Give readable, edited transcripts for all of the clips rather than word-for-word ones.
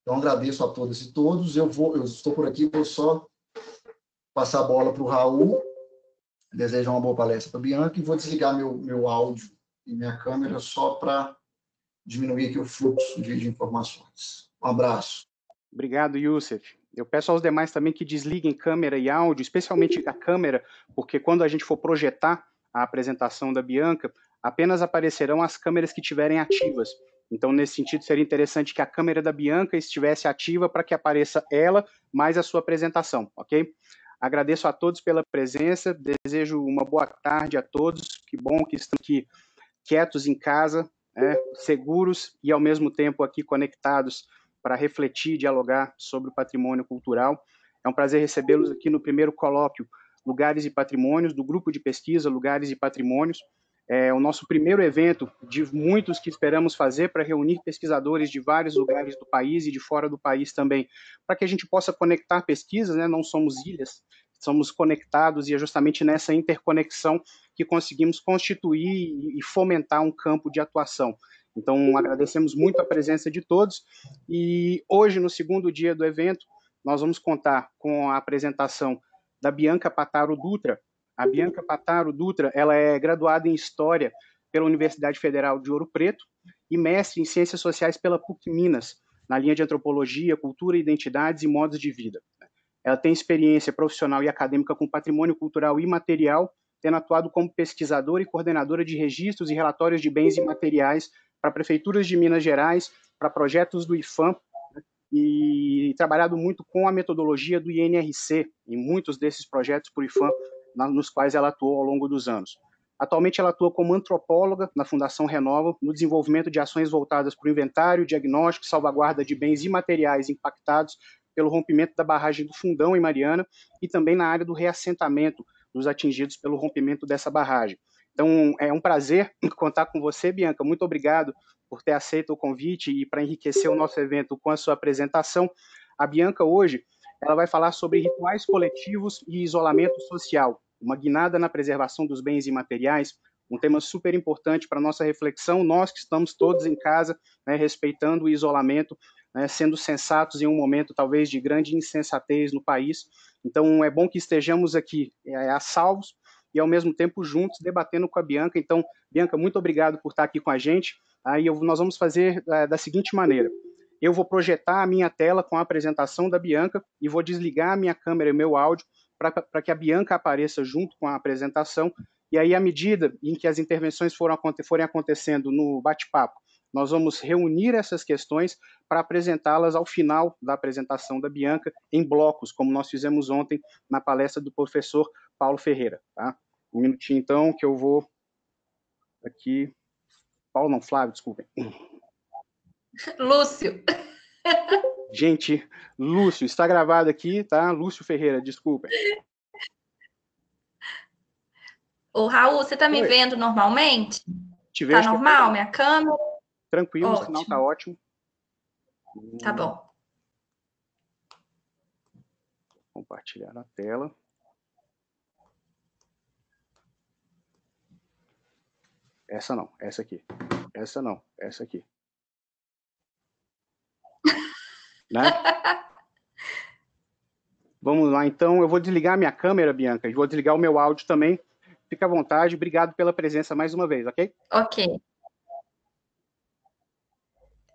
Então, agradeço a todas e todos. Eu estou por aqui, vou só passar a bola para o Raul, desejar uma boa palestra para a Bianca, e vou desligar meu áudio e minha câmera só para diminuir aqui o fluxo de informações. Um abraço. Obrigado, Youssef. Eu peço aos demais também que desliguem câmera e áudio, especialmente a câmera, porque quando a gente for projetar a apresentação da Bianca, apenas aparecerão as câmeras que estiverem ativas. Então, nesse sentido, seria interessante que a câmera da Bianca estivesse ativa para que apareça ela mais a sua apresentação, ok? Agradeço a todos pela presença, desejo uma boa tarde a todos, que bom que estão aqui quietos em casa, seguros e, ao mesmo tempo, aqui conectados para refletir e dialogar sobre o patrimônio cultural. É um prazer recebê-los aqui no primeiro colóquio Lugares e Patrimônios, do grupo de pesquisa Lugares e Patrimônios. É o nosso primeiro evento de muitos que esperamos fazer para reunir pesquisadores de vários lugares do país e de fora do país também, para que a gente possa conectar pesquisas, né? Não somos ilhas, somos conectados e é justamente nessa interconexão que conseguimos constituir e fomentar um campo de atuação. Então, agradecemos muito a presença de todos e hoje, no segundo dia do evento, nós vamos contar com a apresentação da Bianca Pataro Dutra. A Bianca Pataro Dutra, ela é graduada em História pela Universidade Federal de Ouro Preto e mestre em Ciências Sociais pela PUC Minas, na linha de Antropologia, Cultura, Identidades e Modos de Vida. Ela tem experiência profissional e acadêmica com patrimônio cultural imaterial, tendo atuado como pesquisadora e coordenadora de registros e relatórios de bens imateriais para prefeituras de Minas Gerais, para projetos do IFAM, e trabalhado muito com a metodologia do INRC, em muitos desses projetos por IFAM, nos quais ela atuou ao longo dos anos. Atualmente ela atua como antropóloga na Fundação Renova, no desenvolvimento de ações voltadas para o inventário, diagnóstico e salvaguarda de bens imateriais impactados pelo rompimento da barragem do Fundão, em Mariana, e também na área do reassentamento dos atingidos pelo rompimento dessa barragem. Então, é um prazer contar com você, Bianca. Muito obrigado por ter aceito o convite e para enriquecer o nosso evento com a sua apresentação. A Bianca, hoje, ela vai falar sobre rituais coletivos e isolamento social, uma guinada na preservação dos bens imateriais, um tema super importante para a nossa reflexão, nós que estamos todos em casa, né, respeitando o isolamento, né, sendo sensatos em um momento talvez de grande insensatez no país. Então, é bom que estejamos aqui a salvos e, ao mesmo tempo, juntos, debatendo com a Bianca. Então, Bianca, muito obrigado por estar aqui com a gente. Aí nós vamos fazer da seguinte maneira. Eu vou projetar a minha tela com a apresentação da Bianca e vou desligar a minha câmera e meu áudio para que a Bianca apareça junto com a apresentação. E aí, à medida em que as intervenções forem acontecendo no bate-papo, nós vamos reunir essas questões para apresentá-las ao final da apresentação da Bianca em blocos, como nós fizemos ontem na palestra do professor Paulo Ferreira. Tá? Um minutinho, então, que eu vou aqui... Paulo não, Flávio, desculpem. Lúcio. Gente, Lúcio, está gravado aqui, tá? Lúcio Ferreira, desculpem. Ô, Raul, você está me vendo normalmente? Te vejo. Tá normal, minha câmera? Tranquilo, ótimo. O sinal tá ótimo. Tá bom. Vou compartilhar a tela. Essa não, essa aqui. Essa não, essa aqui. Né? Vamos lá, então. Eu vou desligar minha câmera, Bianca, e vou desligar o meu áudio também. Fica à vontade. Obrigado pela presença mais uma vez, ok? Ok.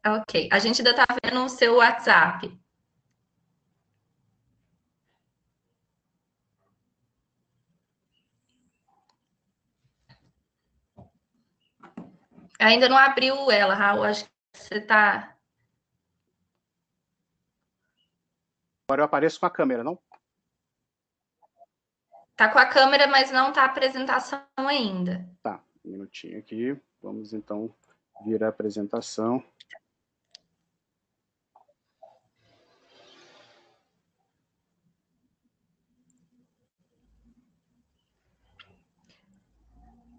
Ok. A gente ainda está vendo o seu WhatsApp. Ainda não abriu ela, Raul. Acho que você está... Agora eu apareço com a câmera, não? Tá com a câmera, mas não tá a apresentação ainda. Tá, um minutinho aqui. Vamos, então, virar a apresentação.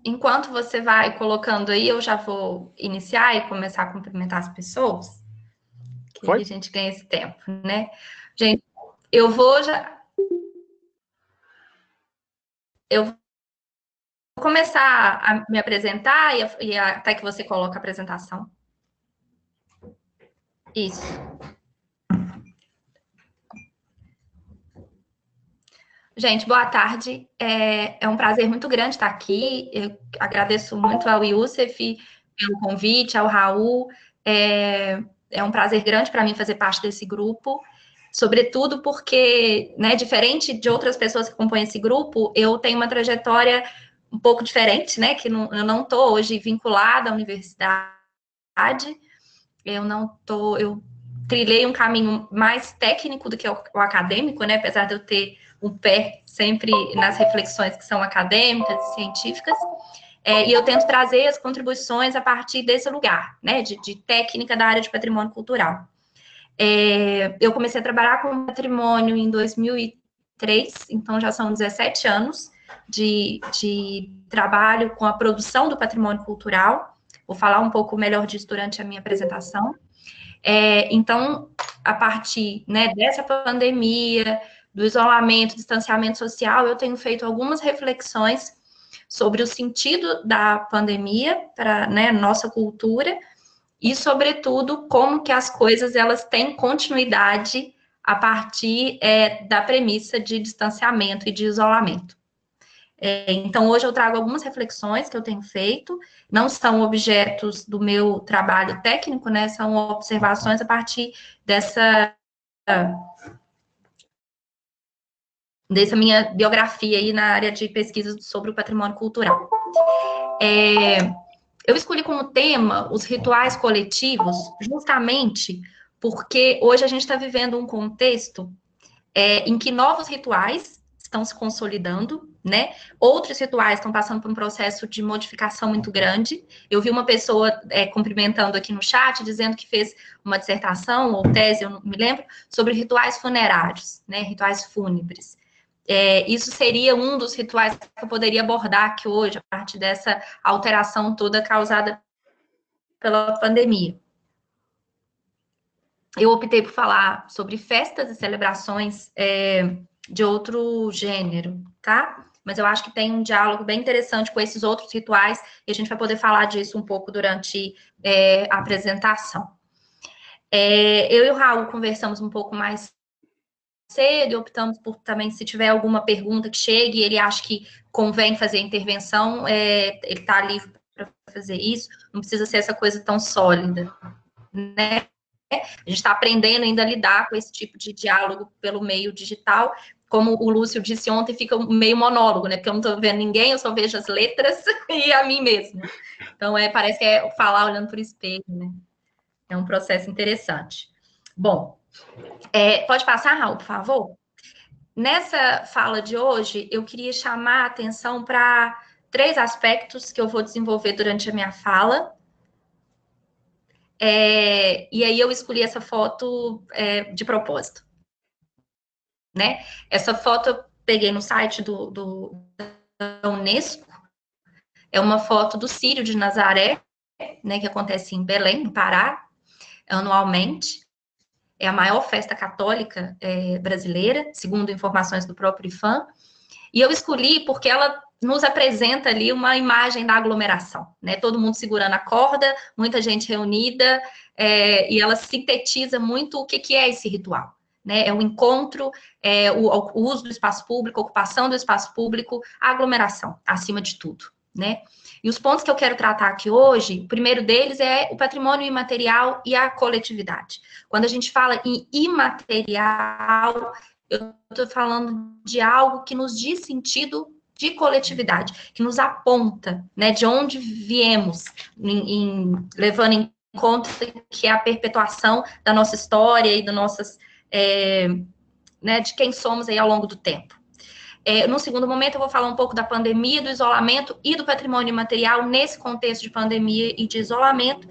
Enquanto você vai colocando aí, eu já vou iniciar e começar a cumprimentar as pessoas. Que aí a gente ganha esse tempo, né? Gente, eu vou começar a me apresentar e até que você coloque a apresentação. Isso. Gente, boa tarde. É um prazer muito grande estar aqui. Eu agradeço muito ao Youssef pelo convite, ao Raul. É um prazer grande para mim fazer parte desse grupo, sobretudo porque, né, diferente de outras pessoas que compõem esse grupo, eu tenho uma trajetória um pouco diferente, né, que eu não estou hoje vinculada à universidade, eu trilhei um caminho mais técnico do que o acadêmico, né, apesar de eu ter um pé sempre nas reflexões que são acadêmicas e científicas, e eu tento trazer as contribuições a partir desse lugar, né, de técnica da área de patrimônio cultural. Eu comecei a trabalhar com patrimônio em 2003, então já são 17 anos de trabalho com a produção do patrimônio cultural. Vou falar um pouco melhor disso durante a minha apresentação. Então, a partir, né, dessa pandemia, do isolamento, distanciamento social, eu tenho feito algumas reflexões sobre o sentido da pandemia para, né, nossa cultura e, sobretudo, como que as coisas elas têm continuidade a partir da premissa de distanciamento e de isolamento. Então, hoje eu trago algumas reflexões que eu tenho feito, não são objetos do meu trabalho técnico, né? São observações a partir dessa minha biografia aí na área de pesquisa sobre o patrimônio cultural. Eu escolhi como tema os rituais coletivos, justamente porque hoje a gente está vivendo um contexto em que novos rituais estão se consolidando, né? Outros rituais estão passando por um processo de modificação muito grande. Eu vi uma pessoa cumprimentando aqui no chat, dizendo que fez uma dissertação ou tese, eu não me lembro, sobre rituais funerários, né? Rituais fúnebres. Isso seria um dos rituais que eu poderia abordar aqui hoje, a partir dessa alteração toda causada pela pandemia. Eu optei por falar sobre festas e celebrações de outro gênero, tá? Mas eu acho que tem um diálogo bem interessante com esses outros rituais e a gente vai poder falar disso um pouco durante a apresentação. Eu e o Raul conversamos um pouco mais cedo e optamos por também, se tiver alguma pergunta que chegue, ele acha que convém fazer a intervenção, ele está livre para fazer isso, não precisa ser essa coisa tão sólida, né? A gente está aprendendo ainda a lidar com esse tipo de diálogo pelo meio digital. Como o Lúcio disse ontem, fica meio monólogo, né? Porque eu não estou vendo ninguém, eu só vejo as letras e a mim mesma. Então, parece que é falar olhando para o espelho, né? É um processo interessante. Bom, pode passar, Raul, por favor? Nessa fala de hoje, eu queria chamar a atenção para 3 aspectos que eu vou desenvolver durante a minha fala. E aí eu escolhi essa foto de propósito, né? Essa foto eu peguei no site da Unesco, é uma foto do Círio de Nazaré, né, que acontece em Belém, no Pará, anualmente. É a maior festa católica brasileira, segundo informações do próprio IPHAN. E eu escolhi porque ela nos apresenta ali uma imagem da aglomeração, né? Todo mundo segurando a corda, muita gente reunida, e ela sintetiza muito o que é esse ritual, né? É o encontro, o uso do espaço público, a ocupação do espaço público, a aglomeração, acima de tudo, né? E os pontos que eu quero tratar aqui hoje, o primeiro deles é o patrimônio imaterial e a coletividade. Quando a gente fala em imaterial, eu estou falando de algo que nos diz sentido de coletividade, que nos aponta, né, de onde viemos, levando em conta que é a perpetuação da nossa história e das nossas, né, de quem somos aí ao longo do tempo. No segundo momento, eu vou falar um pouco da pandemia, do isolamento e do patrimônio imaterial nesse contexto de pandemia e de isolamento.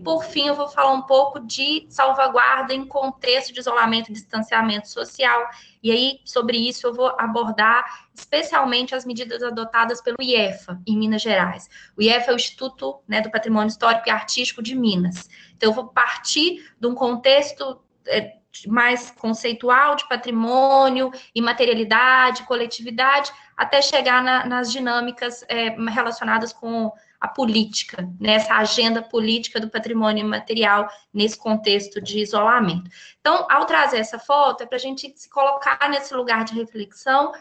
Por fim, eu vou falar um pouco de salvaguarda em contexto de isolamento e distanciamento social. E aí, sobre isso, eu vou abordar especialmente as medidas adotadas pelo IEFA, em Minas Gerais. O IEFA é o Instituto, né, do Patrimônio Histórico e Artístico de Minas. Então, eu vou partir de um contexto mais conceitual de patrimônio, imaterialidade, coletividade, até chegar nas dinâmicas relacionadas com a política, né, essa agenda política do patrimônio imaterial nesse contexto de isolamento. Então, ao trazer essa foto, é para a gente se colocar nesse lugar de reflexão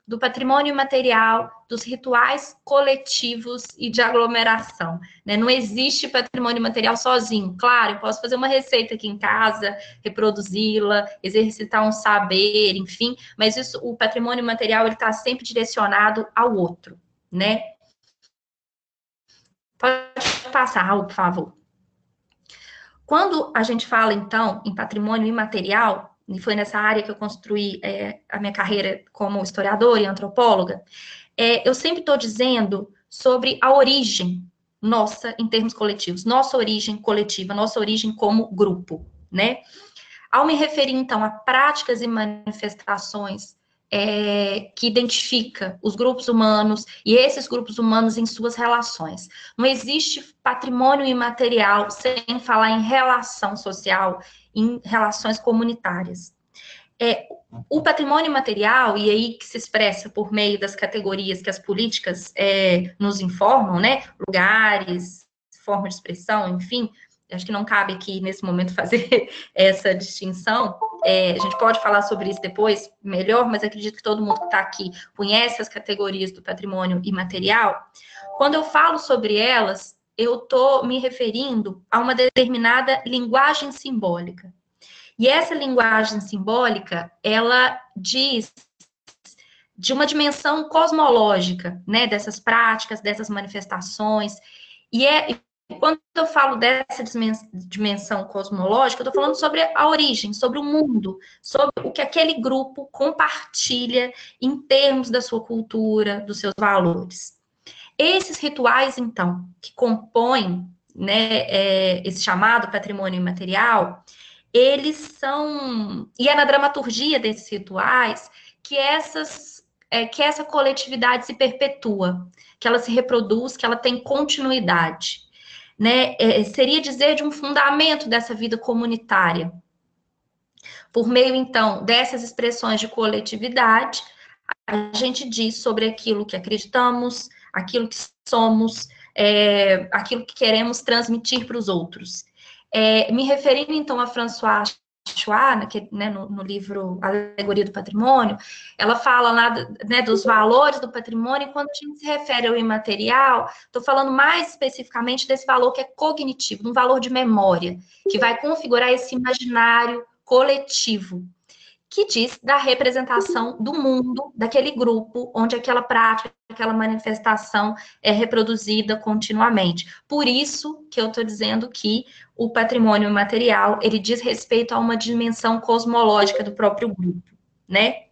do patrimônio imaterial, dos rituais coletivos e de aglomeração, né? Não existe patrimônio imaterial sozinho. Claro, eu posso fazer uma receita aqui em casa, reproduzi-la, exercitar um saber, enfim, mas isso, o patrimônio imaterial, ele está sempre direcionado ao outro, né? Pode passar, Raul, por favor. Quando a gente fala, então, em patrimônio imaterial, e foi nessa área que eu construí a minha carreira como historiadora e antropóloga, eu sempre estou dizendo sobre a origem nossa em termos coletivos, nossa origem coletiva, nossa origem como grupo, né? Ao me referir, então, a práticas e manifestações que identifica os grupos humanos e esses grupos humanos em suas relações. Não existe patrimônio imaterial sem falar em relação social, em relações comunitárias. O patrimônio imaterial, e aí que se expressa por meio das categorias que as políticas nos informam, né? Lugares, forma de expressão, enfim, acho que não cabe aqui nesse momento fazer essa distinção. A gente pode falar sobre isso depois melhor, mas acredito que todo mundo que está aqui conhece as categorias do patrimônio imaterial. Quando eu falo sobre elas, eu estou me referindo a uma determinada linguagem simbólica. E essa linguagem simbólica, ela diz de uma dimensão cosmológica, né, dessas práticas, dessas manifestações. E quando eu falo dessa dimensão cosmológica, eu estou falando sobre a origem, sobre o mundo, sobre o que aquele grupo compartilha em termos da sua cultura, dos seus valores. Esses rituais, então, que compõem, né, esse chamado patrimônio imaterial, eles são... E é na dramaturgia desses rituais que essa coletividade se perpetua, que ela se reproduz, que ela tem continuidade. Né? Seria dizer de um fundamento dessa vida comunitária. Por meio, então, dessas expressões de coletividade, a gente diz sobre aquilo que acreditamos, aquilo que somos, aquilo que queremos transmitir para os outros. Me referindo, então, a Françoise Chouat, né, no livro Alegoria do Patrimônio, ela fala lá, né, dos valores do patrimônio, e quando a gente se refere ao imaterial, estou falando mais especificamente desse valor que é cognitivo, um valor de memória, que vai configurar esse imaginário coletivo, que diz da representação do mundo, daquele grupo, onde aquela prática, aquela manifestação é reproduzida continuamente. Por isso que eu estou dizendo que o patrimônio imaterial, ele diz respeito a uma dimensão cosmológica do próprio grupo, né?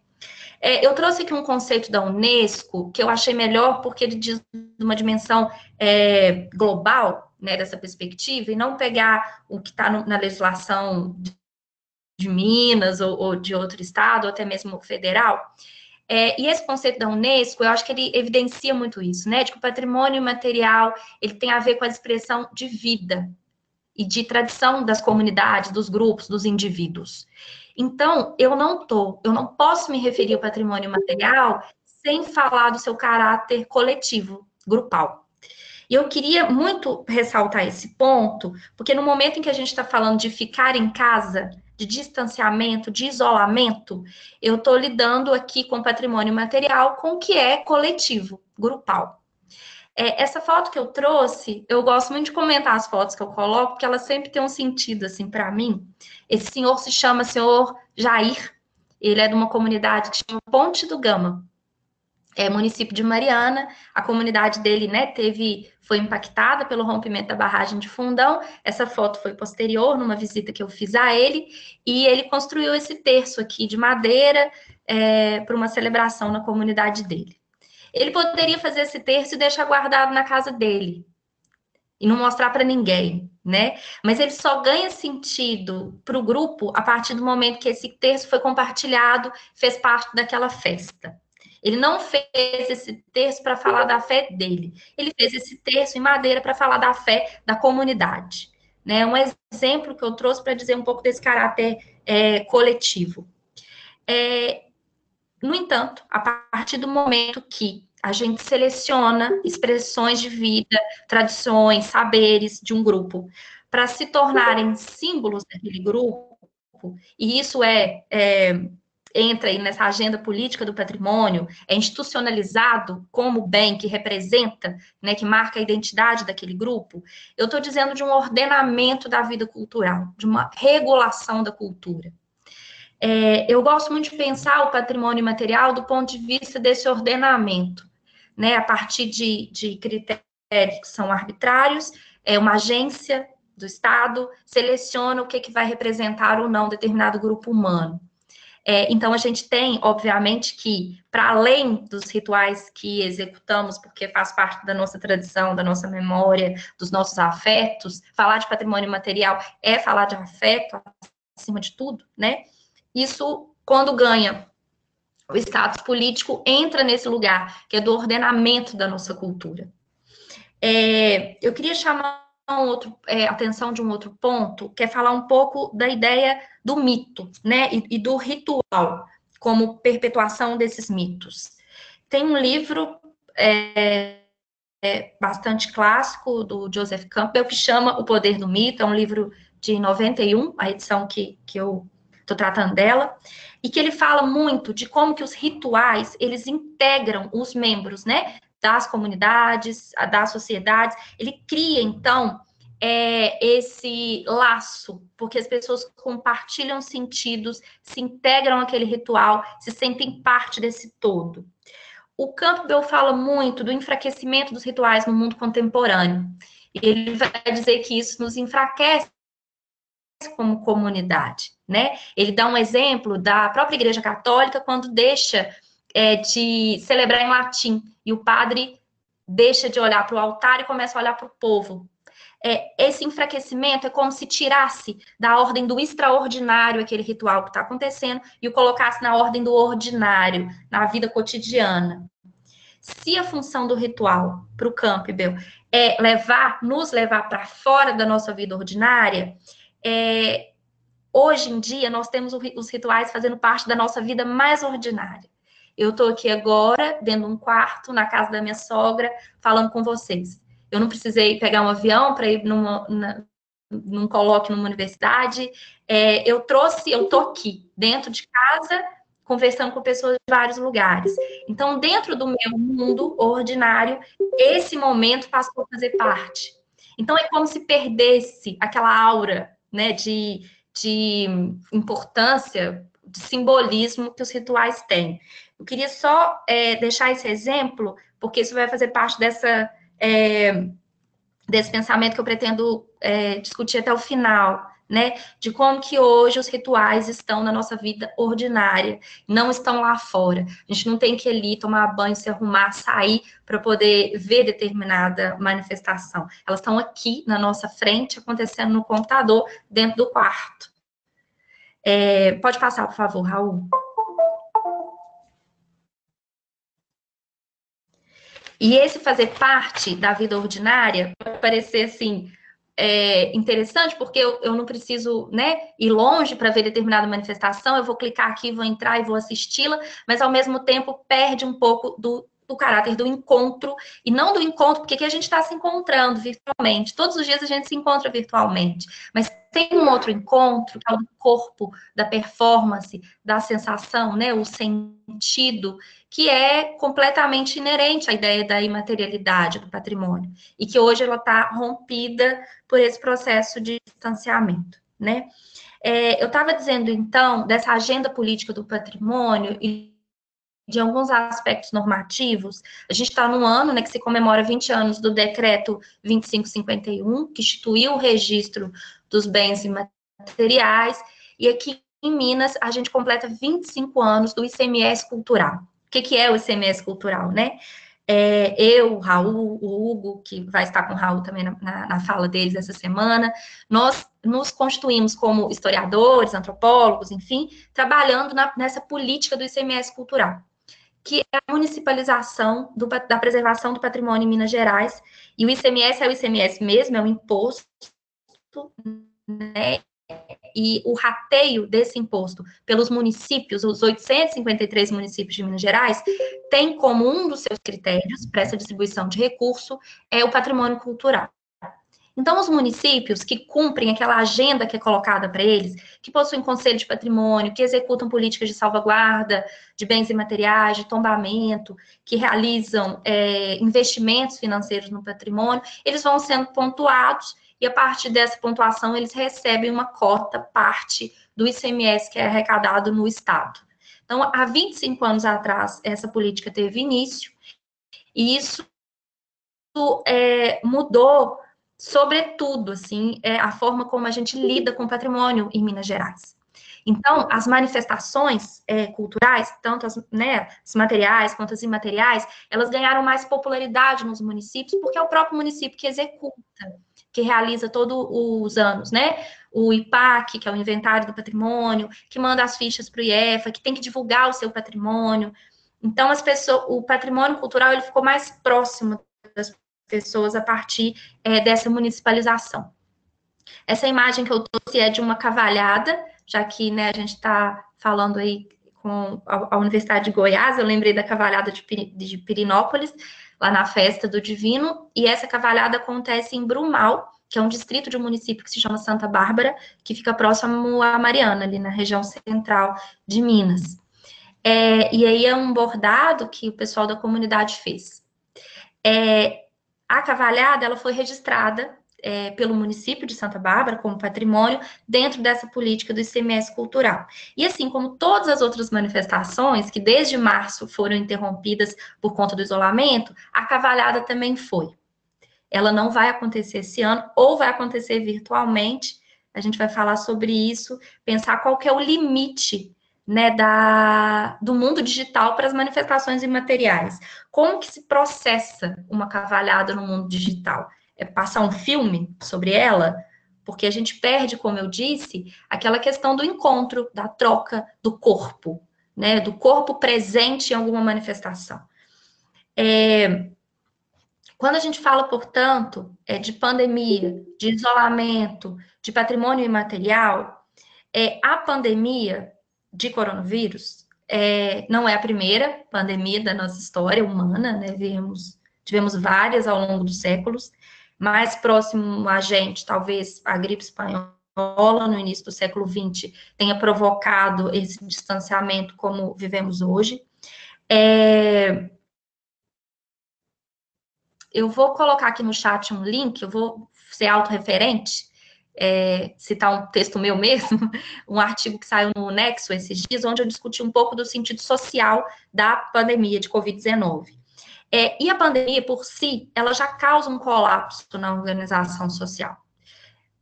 Eu trouxe aqui um conceito da Unesco, que eu achei melhor, porque ele diz de uma dimensão global, né, dessa perspectiva, e não pegar o que está na legislação de Minas ou de outro estado, ou até mesmo federal. E esse conceito da Unesco, eu acho que ele evidencia muito isso, né? De que o patrimônio imaterial, ele tem a ver com a expressão de vida e de tradição das comunidades, dos grupos, dos indivíduos. Então, eu não posso me referir ao patrimônio imaterial sem falar do seu caráter coletivo, grupal. E eu queria muito ressaltar esse ponto, porque no momento em que a gente está falando de ficar em casa, de distanciamento, de isolamento, eu estou lidando aqui com patrimônio material, com o que é coletivo, grupal. Essa foto que eu trouxe, eu gosto muito de comentar as fotos que eu coloco, porque elas sempre têm um sentido, assim, para mim. Esse senhor se chama senhor Jair, ele é de uma comunidade que chama Ponte do Gama, município de Mariana. A comunidade dele, né, foi impactada pelo rompimento da barragem de Fundão. Essa foto foi posterior, numa visita que eu fiz a ele, e ele construiu esse terço aqui de madeira para uma celebração na comunidade dele. Ele poderia fazer esse terço e deixar guardado na casa dele, e não mostrar para ninguém, né? Mas ele só ganha sentido para o grupo a partir do momento que esse terço foi compartilhado, fez parte daquela festa. Ele não fez esse terço para falar da fé dele. Ele fez esse terço em madeira para falar da fé da comunidade. Né? Um exemplo que eu trouxe para dizer um pouco desse caráter coletivo. No entanto, a partir do momento que a gente seleciona expressões de vida, tradições, saberes de um grupo para se tornarem símbolos daquele grupo, e isso entra aí nessa agenda política do patrimônio, é institucionalizado como bem que representa, né, que marca a identidade daquele grupo, eu estou dizendo de um ordenamento da vida cultural, de uma regulação da cultura. Eu gosto muito de pensar o patrimônio imaterial do ponto de vista desse ordenamento, né, a partir de critérios que são arbitrários, uma agência do Estado seleciona o que vai representar ou não determinado grupo humano. Então, a gente tem, obviamente, que, para além dos rituais que executamos, porque faz parte da nossa tradição, da nossa memória, dos nossos afetos, falar de patrimônio imaterial é falar de afeto, acima de tudo, né? Isso, quando ganha o status político, entra nesse lugar, que é do ordenamento da nossa cultura. Eu queria chamar atenção de um outro ponto, que é falar um pouco da ideia do mito, né, e do ritual, como perpetuação desses mitos. Tem um livro bastante clássico do Joseph Campbell, que chama O Poder do Mito, é um livro de 91, a edição que eu estou tratando dela, e que ele fala muito de como que os rituais, eles integram os membros, né, das comunidades, das sociedades, ele cria, então, esse laço, porque as pessoas compartilham sentidos, se integram àquele ritual, se sentem parte desse todo. O Campbell fala muito do enfraquecimento dos rituais no mundo contemporâneo. E ele vai dizer que isso nos enfraquece como comunidade, né? Ele dá um exemplo da própria Igreja Católica quando deixa de celebrar em latim e o padre deixa de olhar para o altar e começa a olhar para o povo. Esse enfraquecimento é como se tirasse da ordem do extraordinário aquele ritual que está acontecendo e o colocasse na ordem do ordinário, na vida cotidiana. Se a função do ritual para o Campbell é nos levar para fora da nossa vida ordinária, hoje em dia nós temos os rituais fazendo parte da nossa vida mais ordinária. Eu estou aqui agora, dentro de um quarto, na casa da minha sogra, falando com vocês. Eu não precisei pegar um avião para ir num colóquio numa universidade. Eu estou aqui, dentro de casa, conversando com pessoas de vários lugares. Então, dentro do meu mundo ordinário, esse momento passou a fazer parte. Então, é como se perdesse aquela aura, né, de importância, de simbolismo que os rituais têm. Eu queria só deixar esse exemplo, porque isso vai fazer parte desse pensamento que eu pretendo discutir até o final, né? De como que hoje os rituais estão na nossa vida ordinária, não estão lá fora. A gente não tem que ir ali tomar banho, se arrumar, sair para poder ver determinada manifestação. Elas estão aqui na nossa frente, acontecendo no computador, dentro do quarto. Pode passar, por favor, Raul. E esse fazer parte da vida ordinária pode parecer assim interessante, porque eu não preciso, né, ir longe para ver determinada manifestação, eu vou clicar aqui, vou entrar e vou assisti-la, mas ao mesmo tempo perde um pouco do caráter do encontro, e não do encontro, porque aqui a gente está se encontrando virtualmente, todos os dias a gente se encontra virtualmente, mas tem um outro encontro, que é o do corpo, da performance, da sensação, né, o sentido, que é completamente inerente à ideia da imaterialidade do patrimônio, e que hoje ela está rompida por esse processo de distanciamento, né? Eu estava dizendo, então, dessa agenda política do patrimônio e de alguns aspectos normativos. A gente está num ano, né, que se comemora 20 anos do decreto 2551, que instituiu o registro dos bens imateriais, e aqui em Minas a gente completa 25 anos do ICMS cultural. O que é o ICMS cultural, né? Eu, o Raul, o Hugo, que vai estar com o Raul também na fala deles essa semana, nós nos constituímos como historiadores, antropólogos, enfim, trabalhando nessa política do ICMS cultural, que é a municipalização da preservação do patrimônio em Minas Gerais. E o ICMS é o ICMS mesmo, é um imposto, né? e o rateio desse imposto pelos municípios, os 853 municípios de Minas Gerais, tem como um dos seus critérios para essa distribuição de recurso o patrimônio cultural. Então, os municípios que cumprem aquela agenda que é colocada para eles, que possuem conselho de patrimônio, que executam políticas de salvaguarda de bens imateriais, de tombamento, que realizam investimentos financeiros no patrimônio, eles vão sendo pontuados e, a partir dessa pontuação, eles recebem uma cota, parte do ICMS que é arrecadado no Estado. Então, há 25 anos atrás, essa política teve início, e isso mudou, sobretudo, assim, a forma como a gente lida com o patrimônio em Minas Gerais. Então, as manifestações culturais, tanto as materiais quanto as imateriais, elas ganharam mais popularidade nos municípios, porque é o próprio município que executa, que realiza todos os anos, né? O IPAC, que é o Inventário do Patrimônio, que manda as fichas para o IEFA, que tem que divulgar o seu patrimônio. Então, o patrimônio cultural ele ficou mais próximo das pessoas a partir dessa municipalização. Essa imagem que eu trouxe é de uma cavalhada, já que a gente está falando aí com a Universidade de Goiás, eu lembrei da cavalhada de Pirinópolis, lá na Festa do Divino, e essa cavalhada acontece em Brumal, que é um distrito de um município que se chama Santa Bárbara, que fica próximo a Mariana, ali na região central de Minas. E aí é um bordado que o pessoal da comunidade fez. A cavalhada, ela foi registrada pelo município de Santa Bárbara como patrimônio dentro dessa política do ICMS cultural. E assim como todas as outras manifestações que desde março foram interrompidas por conta do isolamento, a cavalhada também foi. Ela não vai acontecer esse ano, ou vai acontecer virtualmente. A gente vai falar sobre isso, pensar qual que é o limite do mundo digital para as manifestações imateriais. Como que se processa uma cavalhada no mundo digital? É passar um filme sobre ela? Porque a gente perde, como eu disse, aquela questão do encontro, da troca do corpo, do corpo presente em alguma manifestação. Quando a gente fala, portanto, de pandemia, de isolamento, de patrimônio imaterial, a pandemia de coronavírus não é a primeira pandemia da nossa história humana, tivemos várias ao longo dos séculos. Mais próximo a gente, talvez a gripe espanhola, no início do século XX, tenha provocado esse distanciamento como vivemos hoje. Eu vou colocar aqui no chat um link, eu vou ser autorreferente, citar um texto meu mesmo, um artigo que saiu no Nexo esses dias, onde eu discuti um pouco do sentido social da pandemia de Covid-19. E a pandemia, por si, ela já causa um colapso na organização social.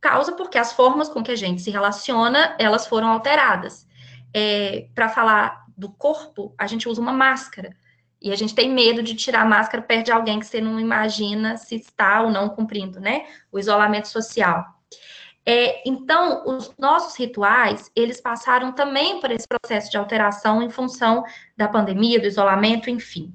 Causa porque as formas com que a gente se relaciona, elas foram alteradas. Para falar do corpo, a gente usa uma máscara. E a gente tem medo de tirar a máscara perto de alguém que você não imagina se está ou não cumprindo, o isolamento social. Então, os nossos rituais, eles passaram também por esse processo de alteração em função da pandemia, do isolamento, enfim.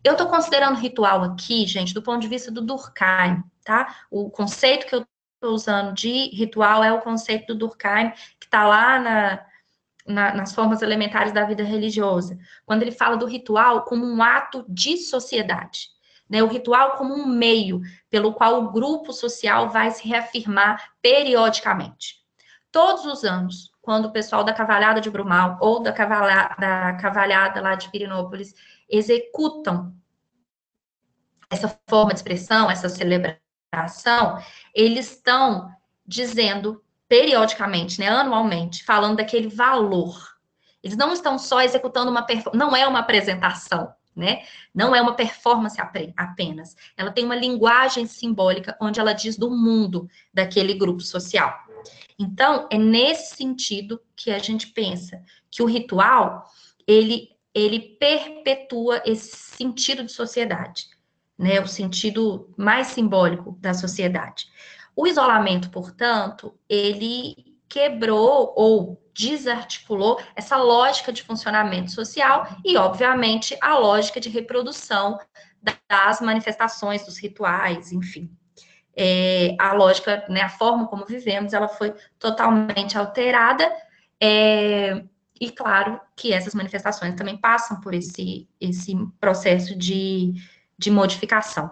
Eu estou considerando ritual aqui, gente, do ponto de vista do Durkheim, tá? O conceito que eu estou usando de ritual é o conceito do Durkheim, que está lá nas formas elementares da vida religiosa, quando ele fala do ritual como um ato de sociedade. O ritual como um meio pelo qual o grupo social vai se reafirmar periodicamente. Todos os anos, quando o pessoal da cavalhada de Brumal ou da cavalhada lá de Pirinópolis executam essa forma de expressão, essa celebração, eles estão dizendo periodicamente, anualmente, falando daquele valor. Eles não estão só executando não é uma apresentação, não é uma performance apenas. Ela tem uma linguagem simbólica onde ela diz do mundo daquele grupo social. Então, é nesse sentido que a gente pensa que o ritual, ele perpetua esse sentido de sociedade, o sentido mais simbólico da sociedade. O isolamento, portanto, ele quebrou ou desarticulou essa lógica de funcionamento social e, obviamente, a lógica de reprodução das manifestações, dos rituais, enfim. a lógica, né, a forma como vivemos, ela foi totalmente alterada, e claro que essas manifestações também passam por esse processo de modificação.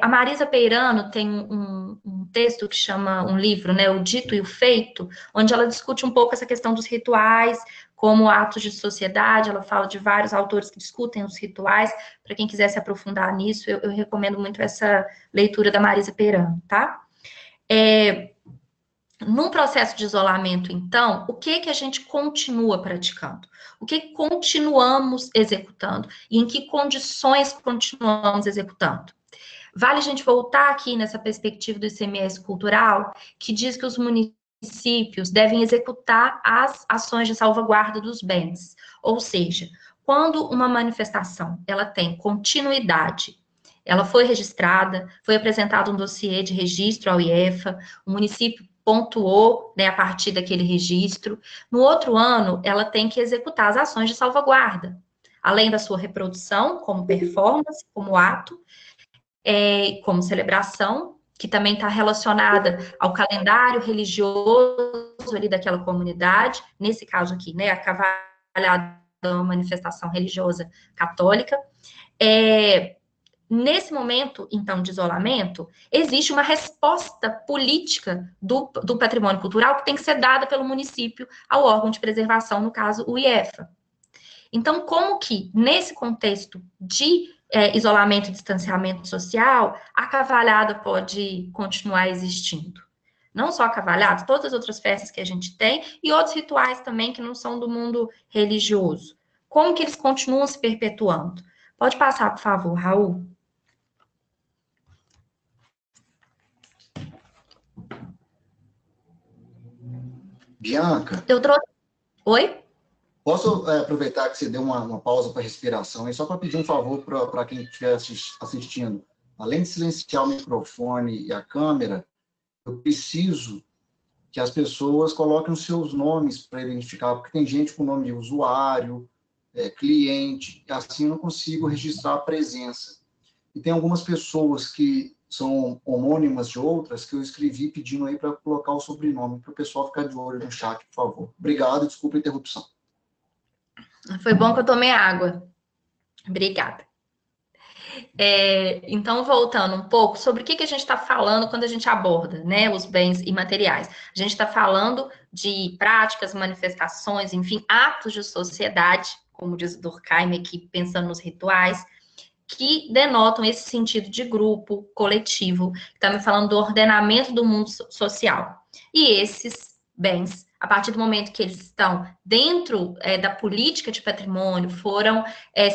A Marisa Peirano tem um texto que chama, um livro, né, O Dito e o Feito, onde ela discute um pouco essa questão dos rituais como atos de sociedade. Ela fala de vários autores que discutem os rituais. Para quem quiser se aprofundar nisso, eu recomendo muito essa leitura da Marisa Peirano, tá? Num processo de isolamento, então, o que a gente continua praticando? O que continuamos executando? E em que condições continuamos executando? Vale a gente voltar aqui nessa perspectiva do ICMS cultural, que diz que os municípios devem executar as ações de salvaguarda dos bens. Ou seja, quando uma manifestação ela tem continuidade, ela foi registrada, foi apresentado um dossiê de registro ao IEFA, o município pontuou, né, a partir daquele registro. No outro ano, ela tem que executar as ações de salvaguarda, além da sua reprodução, como performance, como ato, como celebração, que também está relacionada ao calendário religioso ali daquela comunidade, nesse caso aqui, né, a cavalhada é uma manifestação religiosa católica. Nesse momento, então, de isolamento, existe uma resposta política do patrimônio cultural que tem que ser dada pelo município ao órgão de preservação, no caso, o IEFA. Então, como que, nesse contexto de isolamento e distanciamento social, a cavalhada pode continuar existindo? Não só a cavalhada, todas as outras festas que a gente tem e outros rituais também que não são do mundo religioso. Como que eles continuam se perpetuando? Pode passar, por favor, Raul. Bianca, Eu trouxe... Oi? posso aproveitar que você deu uma pausa para respiração e só para pedir um favor para quem estiver assistindo. Além de silenciar o microfone e a câmera, eu preciso que as pessoas coloquem os seus nomes para identificar, porque tem gente com nome de usuário, cliente, e assim eu não consigo registrar a presença. E tem algumas pessoas que são homônimas de outras que eu escrevi pedindo aí para colocar o sobrenome, para o pessoal ficar de olho no chat, por favor. Obrigado, desculpa a interrupção. Foi bom que eu tomei água. Obrigada. Então, voltando um pouco sobre o que a gente está falando quando a gente aborda, né, os bens imateriais. A gente está falando de práticas, manifestações, enfim, atos de sociedade, como diz Durkheim aqui, pensando nos rituais, que denotam esse sentido de grupo, coletivo, que está me falando do ordenamento do mundo social. E esses bens, a partir do momento que eles estão dentro da política de patrimônio, foram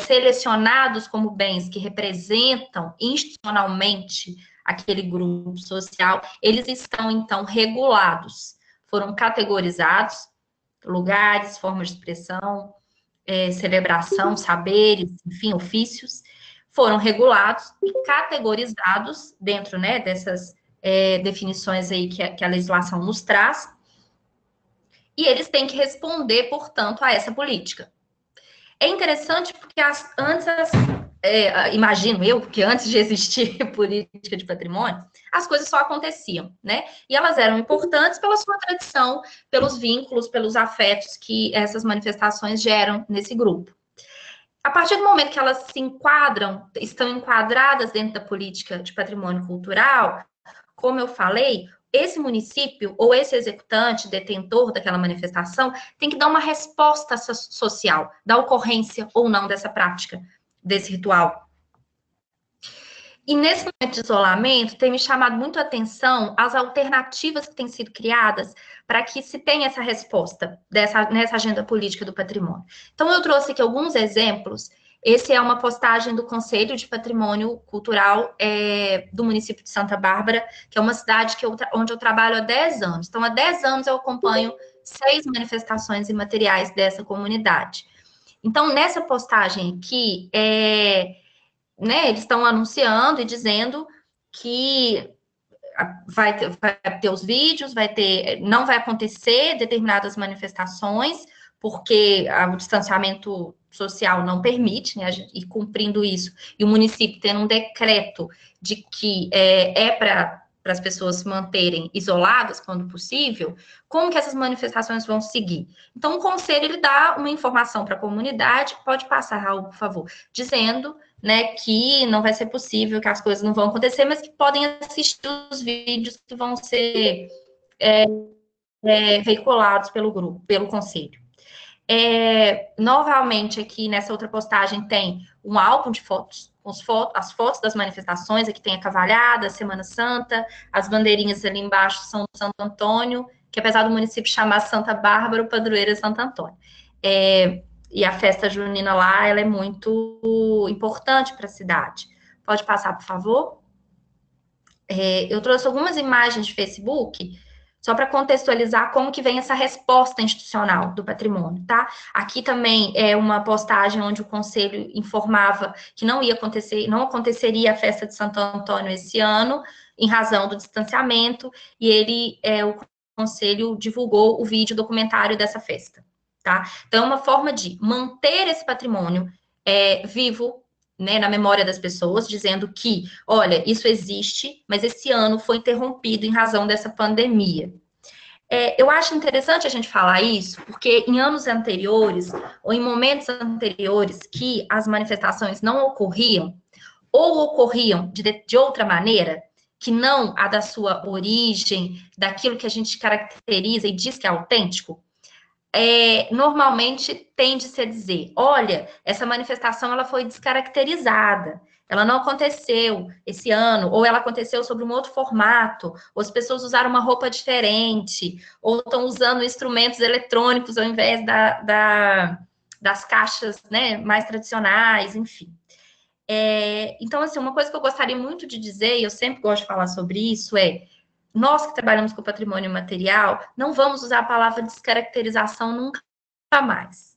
selecionados como bens que representam institucionalmente aquele grupo social, eles estão, então, regulados, foram categorizados, lugares, formas de expressão, celebração, saberes, enfim, ofícios, foram regulados e categorizados dentro, né, dessas definições aí que a legislação nos traz, e eles têm que responder, portanto, a essa política. É interessante porque imagino eu, que antes de existir política de patrimônio, as coisas só aconteciam, né? E elas eram importantes pela sua tradição, pelos vínculos, pelos afetos que essas manifestações geram nesse grupo. A partir do momento que elas se enquadram, estão enquadradas dentro da política de patrimônio cultural, como eu falei, esse município ou esse executante, detentor daquela manifestação, tem que dar uma resposta social da ocorrência ou não dessa prática, desse ritual. E nesse momento de isolamento, tem me chamado muito a atenção as alternativas que têm sido criadas para que se tenha essa resposta nessa agenda política do patrimônio. Então, eu trouxe aqui alguns exemplos. Esse é uma postagem do Conselho de Patrimônio Cultural do município de Santa Bárbara, que é uma cidade onde eu trabalho há 10 anos. Então, há 10 anos eu acompanho 6 manifestações imateriais dessa comunidade. Então, nessa postagem aqui, né, eles estão anunciando e dizendo que vai ter os vídeos, não vai acontecer determinadas manifestações, porque o distanciamento social não permite, né, e cumprindo isso, e o município tendo um decreto de que é para para as pessoas se manterem isoladas quando possível, como que essas manifestações vão seguir? Então, o conselho, ele dá uma informação para a comunidade, pode passar, Raul, por favor, dizendo, né, que não vai ser possível, que as coisas não vão acontecer, mas que podem assistir os vídeos que vão ser veiculados pelo grupo, pelo conselho. Novamente, aqui nessa outra postagem tem um álbum de fotos, as fotos das manifestações, aqui tem a Cavalhada, a Semana Santa, as bandeirinhas ali embaixo são do Santo Antônio, que apesar do município chamar Santa Bárbara, o padroeiro é Santo Antônio. E a festa junina lá, ela é muito importante para a cidade. Pode passar, por favor? Eu trouxe algumas imagens de Facebook, só para contextualizar como que vem essa resposta institucional do patrimônio, tá? Aqui também é uma postagem onde o conselho informava que não ia acontecer, não aconteceria a festa de Santo Antônio esse ano, em razão do distanciamento, e o conselho divulgou o vídeo documentário dessa festa, tá? Então, é uma forma de manter esse patrimônio vivo, né, na memória das pessoas, dizendo que, olha, isso existe, mas esse ano foi interrompido em razão dessa pandemia. Eu acho interessante a gente falar isso, porque em anos anteriores, ou em momentos anteriores que as manifestações não ocorriam, ou ocorriam de outra maneira, que não a da sua origem, daquilo que a gente caracteriza e diz que é autêntico, normalmente tende-se a dizer, olha, essa manifestação ela foi descaracterizada, ela não aconteceu esse ano, ou ela aconteceu sobre um outro formato, ou as pessoas usaram uma roupa diferente, ou estão usando instrumentos eletrônicos ao invés das caixas, né, mais tradicionais, enfim. Então, assim, uma coisa que eu gostaria muito de dizer, e eu sempre gosto de falar sobre isso, nós que trabalhamos com patrimônio material, não vamos usar a palavra descaracterização nunca mais,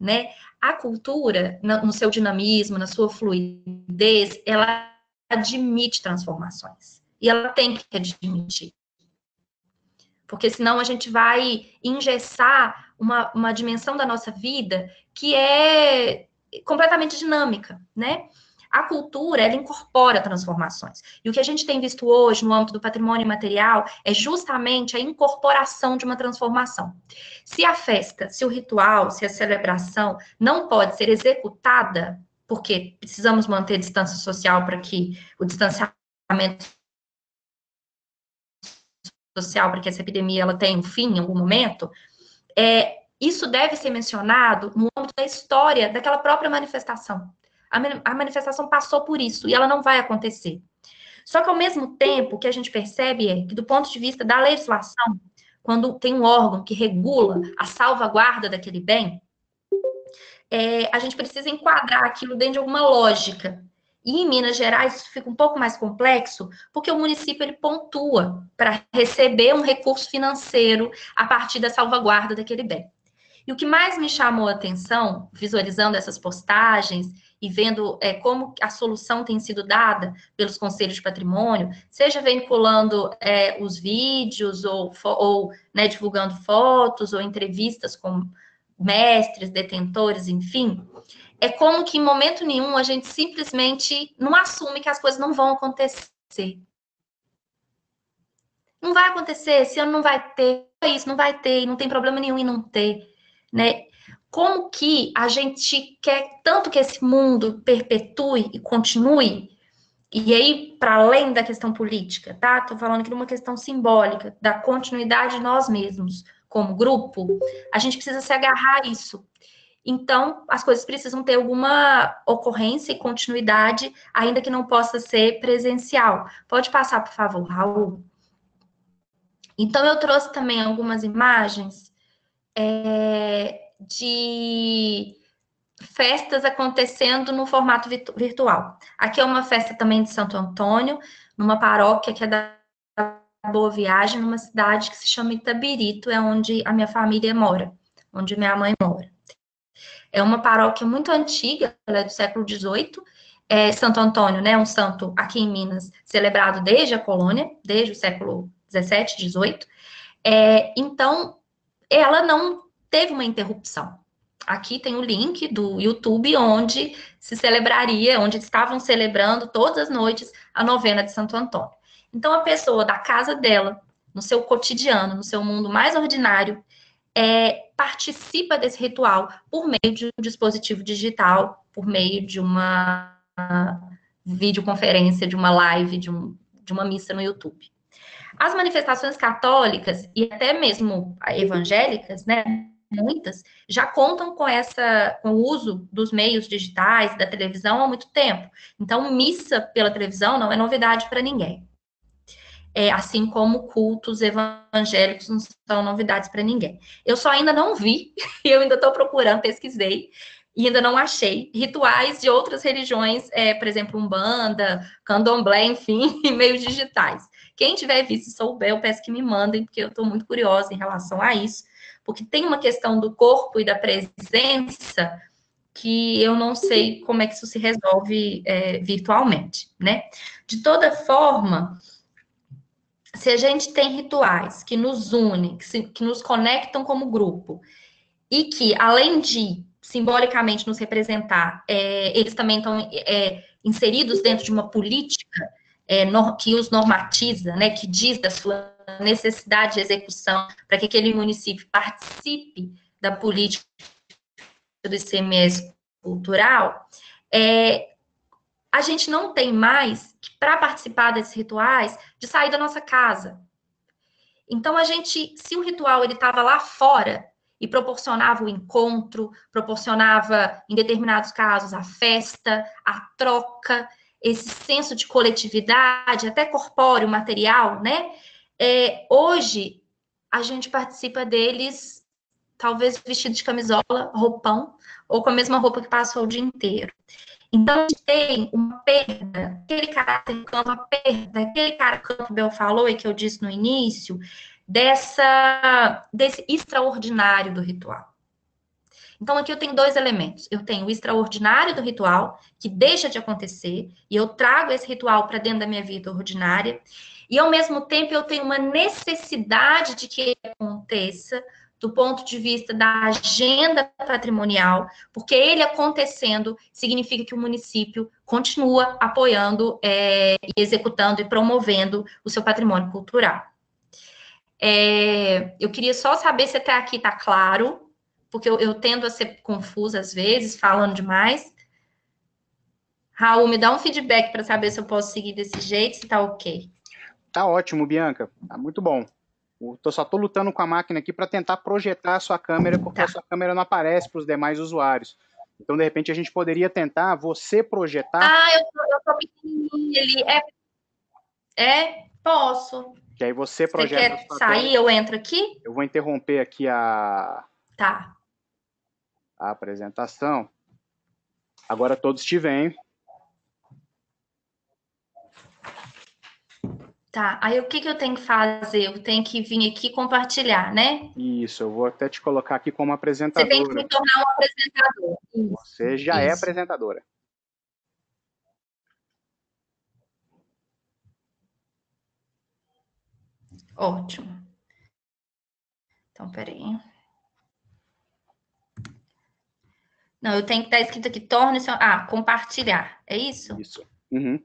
né? A cultura, no seu dinamismo, na sua fluidez, ela admite transformações. E ela tem que admitir. Porque senão a gente vai engessar uma dimensão da nossa vida que é completamente dinâmica, né? A cultura, ela incorpora transformações. E o que a gente tem visto hoje no âmbito do patrimônio material é justamente a incorporação de uma transformação. Se a festa, se o ritual, se a celebração não pode ser executada, porque precisamos manter distância social para que o distanciamento social, para que essa epidemia ela tenha um fim em algum momento, isso deve ser mencionado no âmbito da história daquela própria manifestação. A manifestação passou por isso e ela não vai acontecer. Só que, ao mesmo tempo, o que a gente percebe é que, do ponto de vista da legislação, quando tem um órgão que regula a salvaguarda daquele bem, a gente precisa enquadrar aquilo dentro de alguma lógica. E em Minas Gerais isso fica um pouco mais complexo, porque o município ele pontua para receber um recurso financeiro a partir da salvaguarda daquele bem. E o que mais me chamou a atenção, visualizando essas postagens e vendo como a solução tem sido dada pelos conselhos de patrimônio, seja vinculando os vídeos ou né, divulgando fotos ou entrevistas com mestres, detentores, enfim, é como que em momento nenhum a gente simplesmente não assume que as coisas não vão acontecer. Não vai acontecer, esse ano não vai ter, isso não vai ter, e não tem problema nenhum em não ter, né? Como que a gente quer tanto que esse mundo perpetue e continue, e aí, para além da questão política, tá? Tô falando aqui de uma questão simbólica, da continuidade de nós mesmos, como grupo, a gente precisa se agarrar a isso. Então, as coisas precisam ter alguma ocorrência e continuidade, ainda que não possa ser presencial. Pode passar, por favor, Raul. Então, eu trouxe também algumas imagens de festas acontecendo no formato virtual. Aqui é uma festa também de Santo Antônio, numa paróquia que é da Boa Viagem, numa cidade que se chama Itabirito, é onde a minha família mora, onde minha mãe mora. É uma paróquia muito antiga, ela é do século XVIII. Santo Antônio, né, um santo aqui em Minas, celebrado desde a colônia, desde o século XVII, XVIII. Então, ela não teve uma interrupção. Aqui tem o link do YouTube, onde se celebraria, onde estavam celebrando todas as noites a novena de Santo Antônio. Então, a pessoa da casa dela, no seu cotidiano, no seu mundo mais ordinário, participa desse ritual por meio de um dispositivo digital, por meio de uma videoconferência, de uma live, de uma missa no YouTube. As manifestações católicas e até mesmo evangélicas, né, muitas, já contam com o uso dos meios digitais, da televisão há muito tempo. Então, missa pela televisão não é novidade para ninguém. Assim como cultos evangélicos não são novidades para ninguém. Eu só ainda não vi, e eu ainda estou procurando, pesquisei, e ainda não achei rituais de outras religiões, por exemplo, Umbanda, Candomblé, enfim, em meios digitais. Quem tiver visto e souber, eu peço que me mandem, porque eu estou muito curiosa em relação a isso, porque tem uma questão do corpo e da presença que eu não sei como é que isso se resolve virtualmente, né? De toda forma, se a gente tem rituais que nos unem, que nos conectam como grupo, e que, além de simbolicamente nos representar, eles também estão inseridos dentro de uma política que os normatiza, né, que diz da sua necessidade de execução para que aquele município participe da política do ICMS cultural, a gente não tem mais, para participar desses rituais, de sair da nossa casa. Então, se o ritual ele estava lá fora e proporcionava o encontro, proporcionava, em determinados casos, a festa, a troca, esse senso de coletividade, até corpóreo, material, né? Hoje, a gente participa deles, talvez vestido de camisola, roupão, ou com a mesma roupa que passou o dia inteiro. Então, a gente tem uma perda, aquele cara tem uma perda, aquele cara que o Bel falou e que eu disse no início, desse extraordinário do ritual. Então, aqui eu tenho dois elementos. Eu tenho o extraordinário do ritual, que deixa de acontecer, e eu trago esse ritual para dentro da minha vida ordinária, e ao mesmo tempo eu tenho uma necessidade de que ele aconteça, do ponto de vista da agenda patrimonial, porque ele acontecendo significa que o município continua apoiando, e executando e promovendo o seu patrimônio cultural. Eu queria só saber se até aqui está claro, porque eu tendo a ser confusa às vezes, falando demais. Raul, me dá um feedback para saber se eu posso seguir desse jeito, se está ok. Tá ótimo, Bianca. Tá muito bom. Só estou lutando com a máquina aqui para tentar projetar a sua câmera, porque a sua câmera não aparece para os demais usuários. Então, de repente, a gente poderia tentar você projetar. Eu tô pequenininha ali. Posso. Que aí você projeta. Você quer sair? Eu entro aqui? Eu vou interromper aqui a apresentação. Agora todos te veem. Tá, aí o que eu tenho que fazer? Eu tenho que vir aqui compartilhar, né? Isso, eu vou até te colocar aqui como apresentadora. Você tem que me tornar um apresentador. Você já é apresentadora. Ótimo. Então, peraí. Não, eu tenho que estar escrito aqui, torne-se... compartilhar, é isso? Isso. Uhum.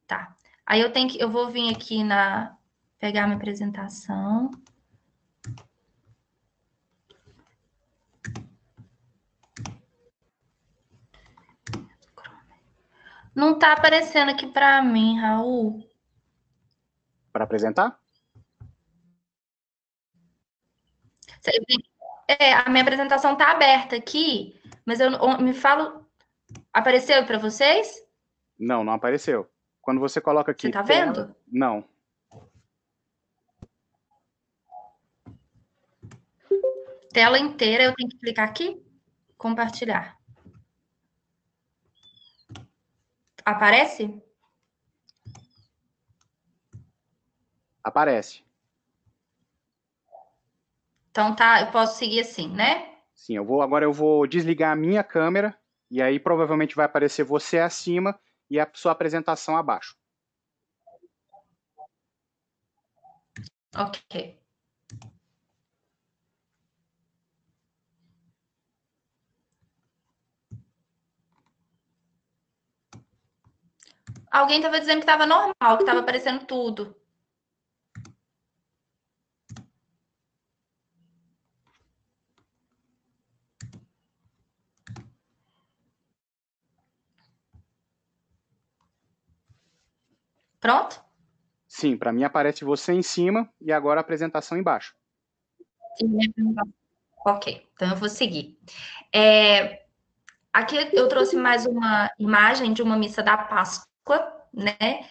Tá. Aí eu vou vir aqui pegar minha apresentação. Não tá aparecendo aqui para mim, Raul. Para apresentar? A minha apresentação tá aberta aqui, mas me falo. Apareceu para vocês? Não, não apareceu. Quando você coloca aqui. Você tá vendo? Não. Tela inteira, eu tenho que clicar aqui? Compartilhar. Aparece? Aparece. Então tá, eu posso seguir assim, né? Sim, agora eu vou desligar a minha câmera e aí provavelmente vai aparecer você acima e a sua apresentação abaixo. Ok. Alguém estava dizendo que estava normal, que estava aparecendo tudo. Pronto? Sim, para mim aparece você em cima e agora a apresentação embaixo. Ok, então eu vou seguir. Aqui eu trouxe mais uma imagem de uma missa da Páscoa, né?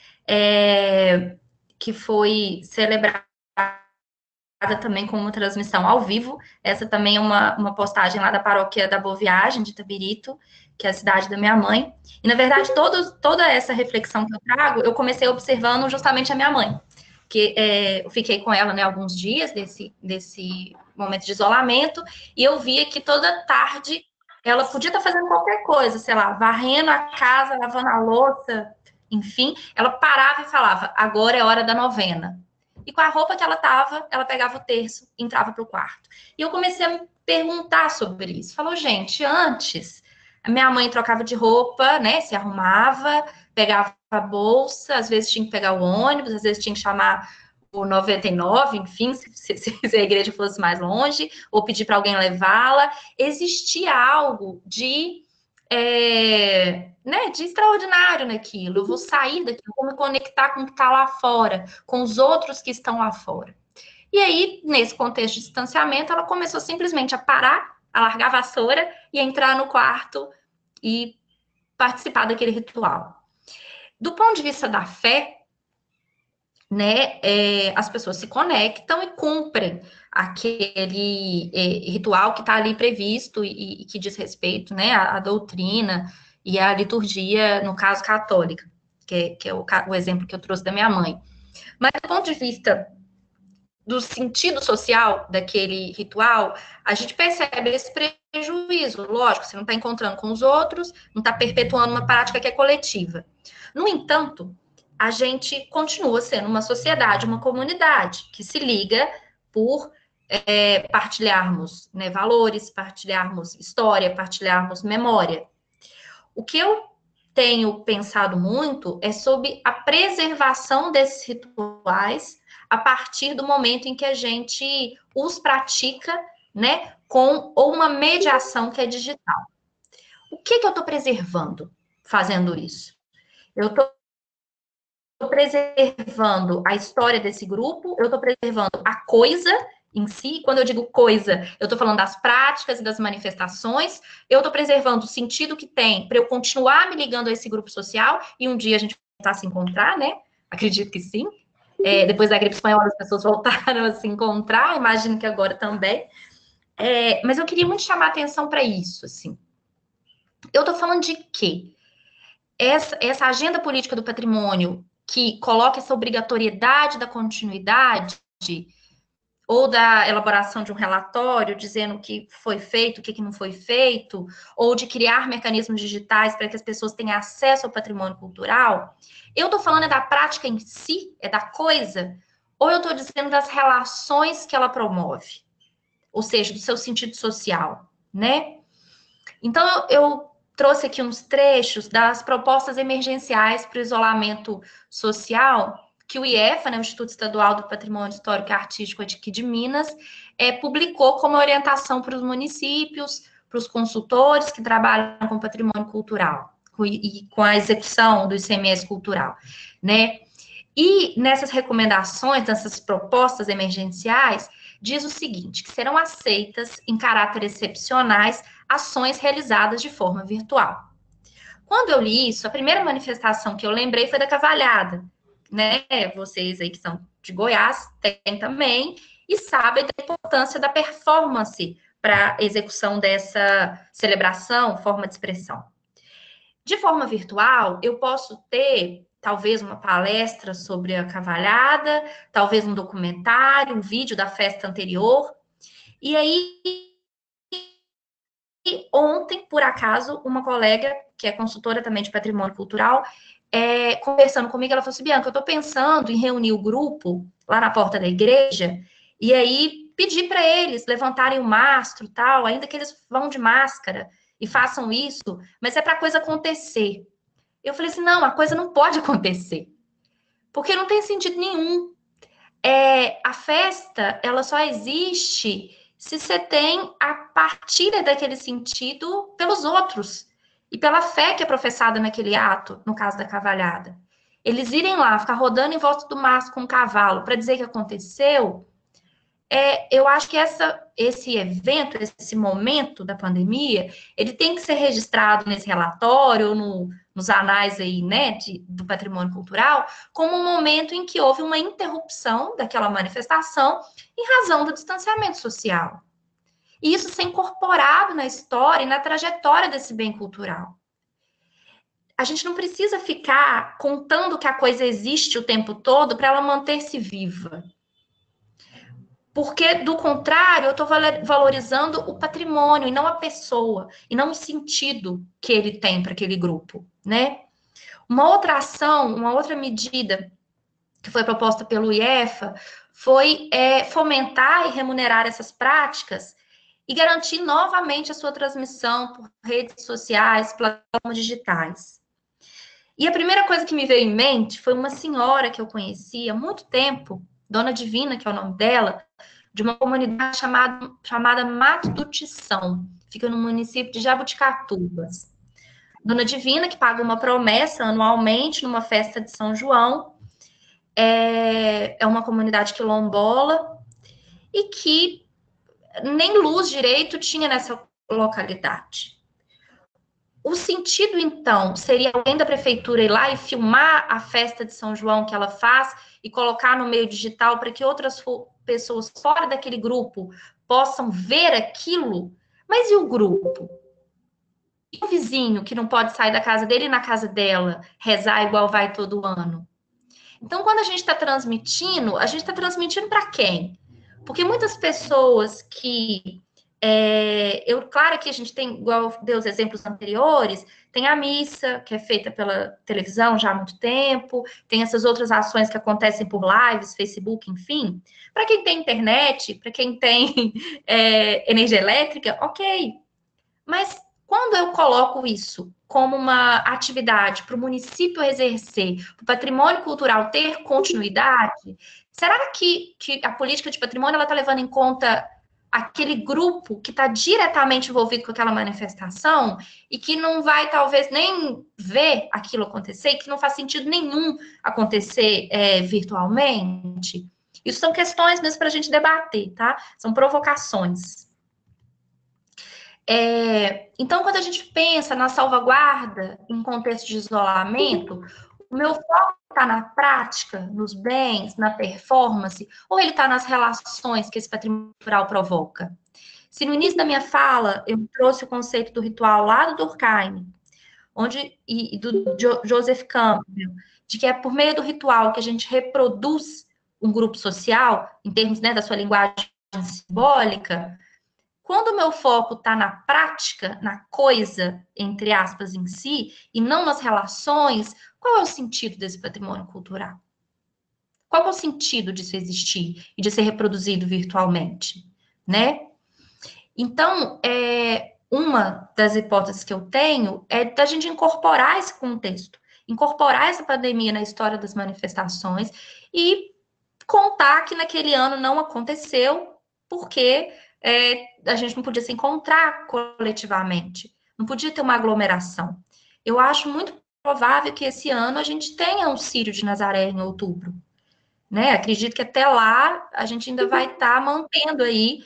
Que foi celebrada também com uma transmissão ao vivo. Essa também é uma postagem lá da paróquia da Boa Viagem, de Itabirito, que é a cidade da minha mãe. E, na verdade, toda essa reflexão que eu trago, eu comecei observando justamente a minha mãe. Que eu fiquei com ela, né, alguns dias desse momento de isolamento, e eu via que toda tarde ela podia estar fazendo qualquer coisa, sei lá, varrendo a casa, lavando a louça, enfim, ela parava e falava: agora é hora da novena. E com a roupa que ela tava, ela pegava o terço e entrava para o quarto. E eu comecei a me perguntar sobre isso. Falou, gente, antes a minha mãe trocava de roupa, né? Se arrumava, pegava a bolsa, às vezes tinha que pegar o ônibus, às vezes tinha que chamar o 99, enfim, se a igreja fosse mais longe, ou pedir para alguém levá-la. Existia algo né, de extraordinário naquilo. Eu vou sair daqui, eu vou me conectar com o que está lá fora, com os outros que estão lá fora. E aí, nesse contexto de distanciamento, ela começou simplesmente a parar, a largar a vassoura e entrar no quarto e participar daquele ritual. Do ponto de vista da fé, né, as pessoas se conectam e cumprem aquele ritual que está ali previsto e que diz respeito, né, à doutrina e à liturgia, no caso católica, que é o exemplo que eu trouxe da minha mãe. Mas do ponto de vista do sentido social daquele ritual, a gente percebe esse prejuízo. Lógico, você não está encontrando com os outros, não está perpetuando uma prática que é coletiva. No entanto, a gente continua sendo uma sociedade, uma comunidade que se liga por partilharmos, né, valores, partilharmos história, partilharmos memória. O que eu tenho pensado muito é sobre a preservação desses rituais a partir do momento em que a gente os pratica, né, com ou uma mediação que é digital. O que eu estou preservando fazendo isso? Eu estou preservando a história desse grupo, eu estou preservando a coisa em si. Quando eu digo coisa, eu estou falando das práticas e das manifestações. Eu estou preservando o sentido que tem para eu continuar me ligando a esse grupo social e um dia a gente voltar a se encontrar, né? Acredito que sim. Depois da gripe espanhola, as pessoas voltaram a se encontrar, imagino que agora também. Mas eu queria muito chamar a atenção para isso, assim. Eu estou falando de quê? Essa agenda política do patrimônio que coloca essa obrigatoriedade da continuidade ou da elaboração de um relatório dizendo o que foi feito, o que não foi feito, ou de criar mecanismos digitais para que as pessoas tenham acesso ao patrimônio cultural, eu estou falando da prática em si, da coisa, ou eu estou dizendo das relações que ela promove, ou seja, do seu sentido social, né? Então, eu trouxe aqui uns trechos das propostas emergenciais para o isolamento social que o IEFA, né, o Instituto Estadual do Patrimônio Histórico e Artístico aqui de Minas, publicou como orientação para os municípios, para os consultores que trabalham com patrimônio cultural e com a execução do ICMS cultural, né? E nessas recomendações, nessas propostas emergenciais, diz o seguinte, que serão aceitas em caráter excepcionais ações realizadas de forma virtual. Quando eu li isso, a primeira manifestação que eu lembrei foi da cavalhada, né? Vocês aí que são de Goiás têm também e sabem da importância da performance para a execução dessa celebração, forma de expressão. De forma virtual, eu posso ter talvez uma palestra sobre a cavalhada, talvez um documentário, um vídeo da festa anterior. E aí, ontem, por acaso, uma colega, que é consultora também de patrimônio cultural, conversando comigo, ela falou assim, Bianca, eu estou pensando em reunir o grupo lá na porta da igreja, e aí pedir para eles levantarem o mastro, tal, ainda que eles vão de máscara e façam isso, mas é para a coisa acontecer. Eu falei assim, não, a coisa não pode acontecer, porque não tem sentido nenhum. A festa, ela só existe se você tem a partilha daquele sentido pelos outros e pela fé que é professada naquele ato, no caso da cavalhada. Eles irem lá, ficar rodando em volta do mastro com um cavalo para dizer que aconteceu, eu acho que esse evento, esse momento da pandemia, ele tem que ser registrado nesse relatório, nos anais aí, né, do patrimônio cultural, como um momento em que houve uma interrupção daquela manifestação em razão do distanciamento social. E isso ser incorporado na história e na trajetória desse bem cultural. A gente não precisa ficar contando que a coisa existe o tempo todo para ela manter-se viva. Porque, do contrário, eu estou valorizando o patrimônio e não a pessoa, e não o sentido que ele tem para aquele grupo, né? Uma outra ação, uma outra medida que foi proposta pelo IEFA foi fomentar e remunerar essas práticas e garantir novamente a sua transmissão por redes sociais, plataformas digitais. E a primeira coisa que me veio em mente foi uma senhora que eu conheci há muito tempo, Dona Divina, que é o nome dela, de uma comunidade chamada Mato do Tição, fica no município de Jabuticatubas. Dona Divina, que paga uma promessa anualmente numa festa de São João, é uma comunidade quilombola e que nem luz direito tinha nessa localidade. O sentido, então, seria alguém da prefeitura ir lá e filmar a festa de São João que ela faz e colocar no meio digital para que outras pessoas fora daquele grupo possam ver aquilo? Mas e o grupo? E o vizinho que não pode sair da casa dele e na casa dela rezar igual vai todo ano? Então, quando a gente está transmitindo, a gente está transmitindo para quem? Porque muitas pessoas que claro que a gente tem, igual dei os exemplos anteriores, tem a missa, que é feita pela televisão já há muito tempo, tem essas outras ações que acontecem por lives, Facebook, enfim. Para quem tem internet, para quem tem energia elétrica, ok. Mas quando eu coloco isso como uma atividade para o município exercer, para o patrimônio cultural ter continuidade, será que a política de patrimônio está levando em conta aquele grupo que está diretamente envolvido com aquela manifestação e que não vai, talvez, nem ver aquilo acontecer, e que não faz sentido nenhum acontecer virtualmente? Isso são questões mesmo para a gente debater, tá? São provocações. Então, quando a gente pensa na salvaguarda em contexto de isolamento, o meu foco está na prática, nos bens, na performance, ou ele está nas relações que esse patrimônio cultural provoca? Se no início da minha fala eu trouxe o conceito do ritual lá do Durkheim, e do Joseph Campbell, de que é por meio do ritual que a gente reproduz um grupo social, em termos, né, da sua linguagem simbólica, quando o meu foco está na prática, na coisa, entre aspas, em si, e não nas relações, qual é o sentido desse patrimônio cultural? Qual é o sentido disso existir e de ser reproduzido virtualmente, né? Então, uma das hipóteses que eu tenho é da gente incorporar esse contexto, incorporar essa pandemia na história das manifestações e contar que naquele ano não aconteceu porque a gente não podia se encontrar coletivamente, não podia ter uma aglomeração. Eu acho muito provável que esse ano a gente tenha um Círio de Nazaré em outubro, né? Acredito que até lá a gente ainda vai estar mantendo aí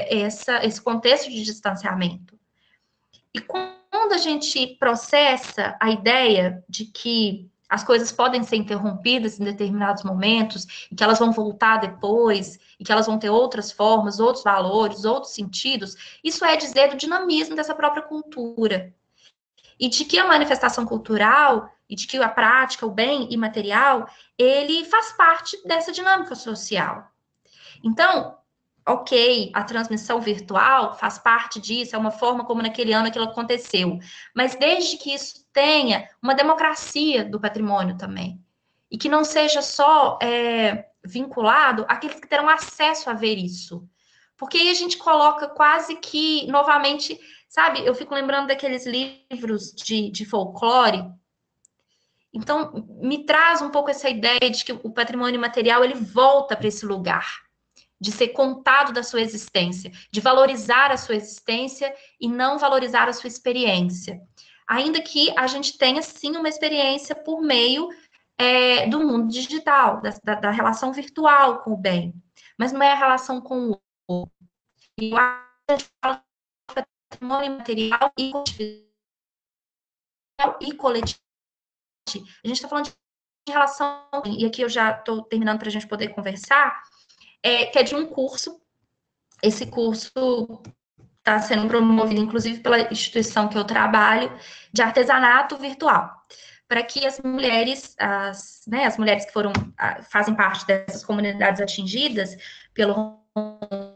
esse contexto de distanciamento. E quando a gente processa a ideia de que as coisas podem ser interrompidas em determinados momentos, e que elas vão voltar depois, e que elas vão ter outras formas, outros valores, outros sentidos, isso é dizer do dinamismo dessa própria cultura. E de que a manifestação cultural, e de que a prática, o bem imaterial, ele faz parte dessa dinâmica social. Então, ok, a transmissão virtual faz parte disso, é uma forma como naquele ano aquilo aconteceu. Mas desde que isso tenha uma democracia do patrimônio também. E que não seja só vinculado àqueles que terão acesso a ver isso. Porque aí a gente coloca quase que, novamente, sabe, eu fico lembrando daqueles livros de folclore. Então, me traz um pouco essa ideia de que o patrimônio material, ele volta para esse lugar, de ser contado da sua existência, de valorizar a sua existência e não valorizar a sua experiência. Ainda que a gente tenha, sim, uma experiência por meio do mundo digital, da relação virtual com o bem, mas não é a relação com o outro. E eu acho que a gente fala de patrimônio material e coletivo. A gente está falando de relação, e aqui eu já estou terminando para a gente poder conversar, que é de um curso. Esse curso está sendo promovido, inclusive, pela instituição que eu trabalho, de artesanato virtual, para que as mulheres, as mulheres que fazem parte dessas comunidades atingidas pelo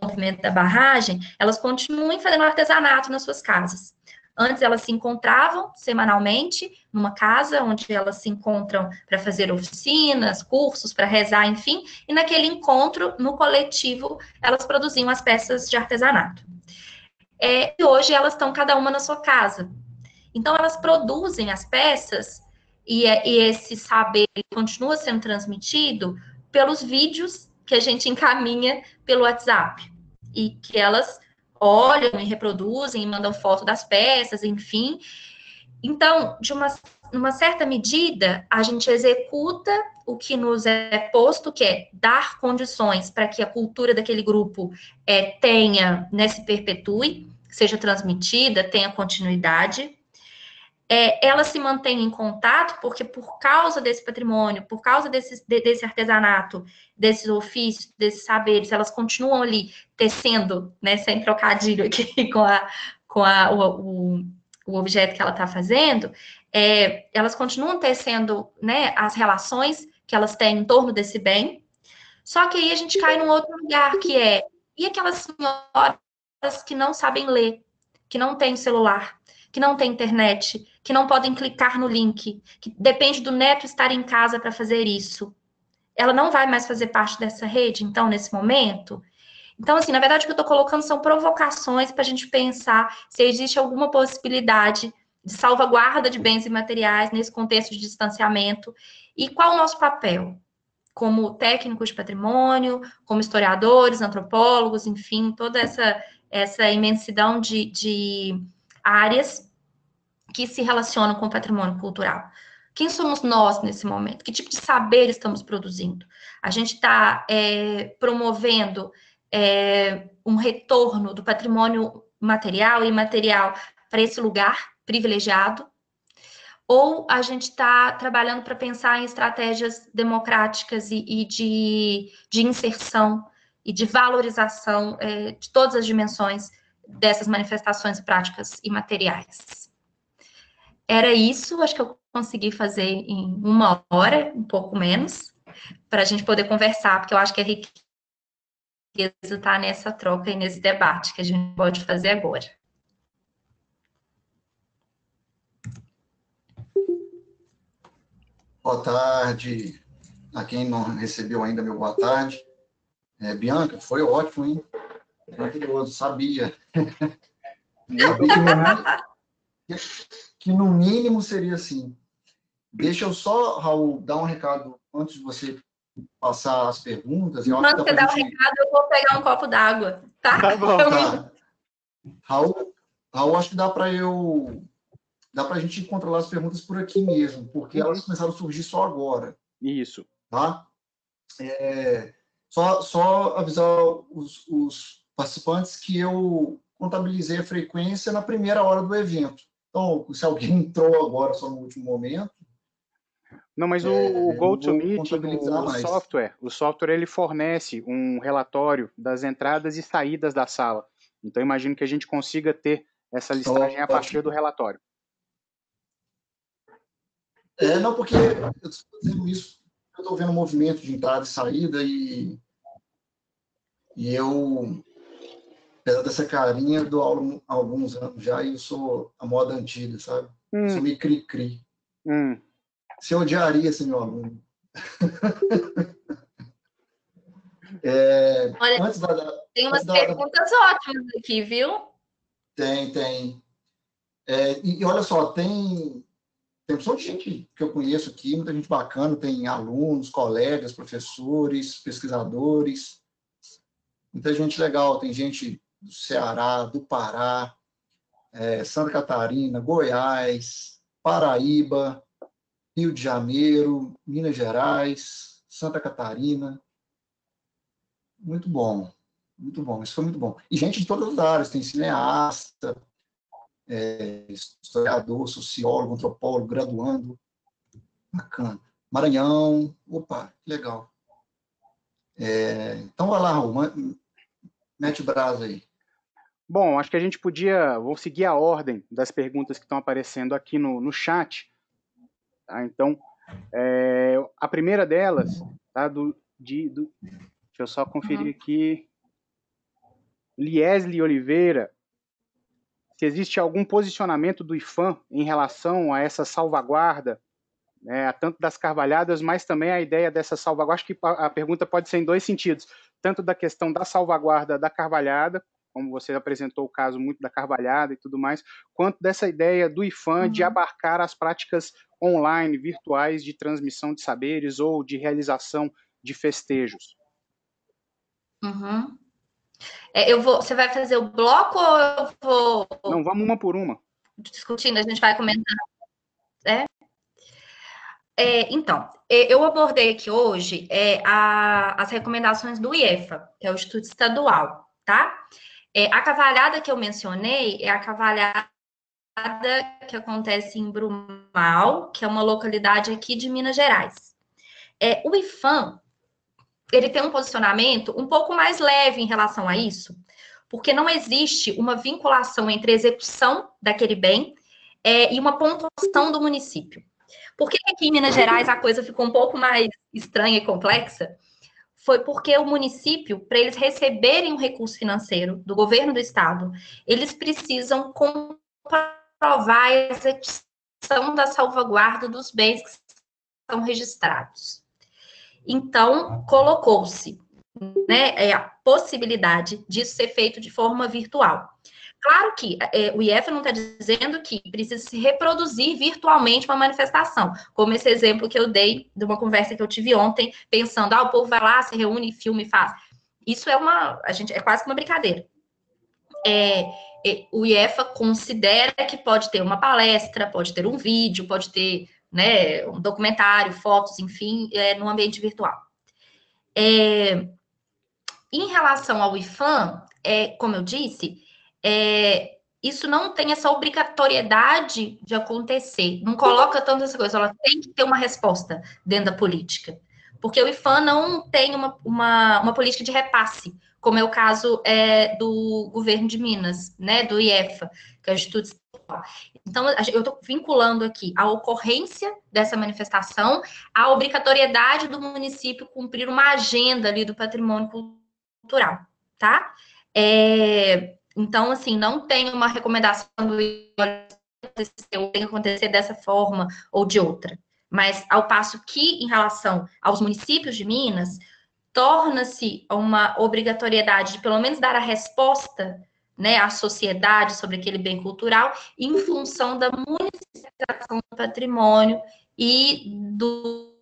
movimento da barragem, elas continuem fazendo artesanato nas suas casas. Antes elas se encontravam semanalmente numa casa onde elas se encontram para fazer oficinas, cursos, para rezar, enfim, e naquele encontro, no coletivo, elas produziam as peças de artesanato. E hoje elas estão cada uma na sua casa. Então elas produzem as peças e esse saber continua sendo transmitido pelos vídeos que a gente encaminha pelo WhatsApp e que elas olham e reproduzem e mandam foto das peças, enfim. Então, numa certa medida, a gente executa o que nos é posto, que é dar condições para que a cultura daquele grupo tenha, se perpetue, seja transmitida, tenha continuidade. Ela se mantém em contato, porque por causa desse patrimônio, por causa desse artesanato, desses ofícios, desses saberes, elas continuam ali tecendo, sem trocadilho aqui o objeto que ela está fazendo, elas continuam tecendo, as relações que elas têm em torno desse bem. Só que aí a gente cai num outro lugar, que e aquelas senhoras que não sabem ler, que não têm celular, que não têm internet, que não podem clicar no link, que depende do neto estar em casa para fazer isso. Ela não vai mais fazer parte dessa rede, então, nesse momento? Então, assim, na verdade, o que eu estou colocando são provocações para a gente pensar se existe alguma possibilidade de salvaguarda de bens imateriais nesse contexto de distanciamento e qual o nosso papel como técnicos de patrimônio, como historiadores, antropólogos, enfim, toda essa imensidão de áreas que se relacionam com o patrimônio cultural. Quem somos nós nesse momento? Que tipo de saber estamos produzindo? A gente está promovendo um retorno do patrimônio material e imaterial para esse lugar privilegiado? Ou a gente está trabalhando para pensar em estratégias democráticas e de inserção e de valorização de todas as dimensões dessas manifestações práticas e materiais? Era isso, acho que eu consegui fazer em 1 hora, um pouco menos, para a gente poder conversar, porque eu acho que a riqueza está nessa troca e nesse debate que a gente pode fazer agora. Boa tarde a quem não recebeu ainda meu boa tarde. Bianca, foi ótimo, hein? Maravilhoso, sabia. Que no mínimo seria assim. Deixa eu só, Raul, dar um recado antes de você passar as perguntas. Enquanto você dá o recado, eu vou pegar um copo d'água, tá? Tá bom. Tá. Raul, acho que dá para a gente controlar as perguntas por aqui mesmo, porque elas começaram a surgir só agora. Isso. Tá? Só avisar os participantes que eu contabilizei a frequência na primeira hora do evento. Então, se alguém entrou agora só no último momento... Não, mas o GoToMeeting, o software ele fornece um relatório das entradas e saídas da sala. Então, imagino que a gente consiga ter essa listagem a partir do relatório. Não, porque eu estou fazendo isso, eu estou vendo o movimento de entrada e saída e eu, apesar dessa carinha, dou aula há alguns anos já e eu sou a moda antiga, sabe? Sou meio cri-cri. Você odiaria ser meu aluno. Olha, Antes tem umas antes perguntas ótimas aqui, viu? tem. E olha só, tem opção de gente que eu conheço aqui, muita gente bacana, tem alunos, colegas, professores, pesquisadores, muita gente legal, tem gente do Ceará, do Pará, Santa Catarina, Goiás, Paraíba, Rio de Janeiro, Minas Gerais, Santa Catarina. Muito bom, isso foi muito bom. E gente de todas as áreas, tem cineasta, historiador, sociólogo, antropólogo, graduando, bacana. Maranhão, opa, que legal. Então vai lá, Raul, mete o brasa aí. Bom, acho que a gente vou seguir a ordem das perguntas que estão aparecendo aqui no chat. Tá? Então, a primeira delas, tá, deixa eu só conferir aqui, Liesli Oliveira, se existe algum posicionamento do IPHAN em relação a essa salvaguarda, né, tanto das carvalhadas, mas também a ideia dessa salvaguarda. Acho que a pergunta pode ser em dois sentidos, tanto da questão da salvaguarda da carvalhada, como você apresentou o caso muito da carvalhada e tudo mais, quanto dessa ideia do IPHAN de abarcar as práticas online, virtuais, de transmissão de saberes ou de realização de festejos. Uhum. Você vai fazer o bloco ou eu vou... Não, vamos uma por uma. Discutindo, a gente vai comentar. Então, eu abordei aqui hoje as recomendações do IEFA, que é o Instituto Estadual, tá? A cavalhada que eu mencionei é a cavalhada que acontece em Brumal, que é uma localidade aqui de Minas Gerais. O IPHAN, ele tem um posicionamento um pouco mais leve em relação a isso, porque não existe uma vinculação entre a execução daquele bem e uma pontuação do município. Por que aqui em Minas Gerais a coisa ficou um pouco mais estranha e complexa? Foi porque o município, para eles receberem um recurso financeiro do governo do estado, eles precisam comprovar a execução da salvaguarda dos bens que são registrados. Então, colocou-se, né, a possibilidade disso ser feito de forma virtual. Claro que o IEFA não está dizendo que precisa se reproduzir virtualmente uma manifestação, como esse exemplo que eu dei de uma conversa que eu tive ontem, pensando, o povo vai lá, se reúne, filma e faz. Isso é quase que uma brincadeira. O IEFA considera que pode ter uma palestra, pode ter um vídeo, pode ter, né, um documentário, fotos, enfim, no ambiente virtual. Em relação ao IPHAN, como eu disse, isso não tem essa obrigatoriedade de acontecer. Não coloca tanto essa coisa, ela tem que ter uma resposta dentro da política. Porque o IPHAN não tem uma política de repasse, como é o caso do governo de Minas, né, do IEFA, que é o Instituto Estadual. Então, eu estou vinculando aqui a ocorrência dessa manifestação à obrigatoriedade do município cumprir uma agenda ali do patrimônio cultural, tá? Então, assim, não tem uma recomendação do tem que acontecer dessa forma ou de outra. Mas, ao passo que, em relação aos municípios de Minas, torna-se uma obrigatoriedade de, pelo menos, dar a resposta, né, à sociedade sobre aquele bem cultural em função da municipalização do patrimônio e do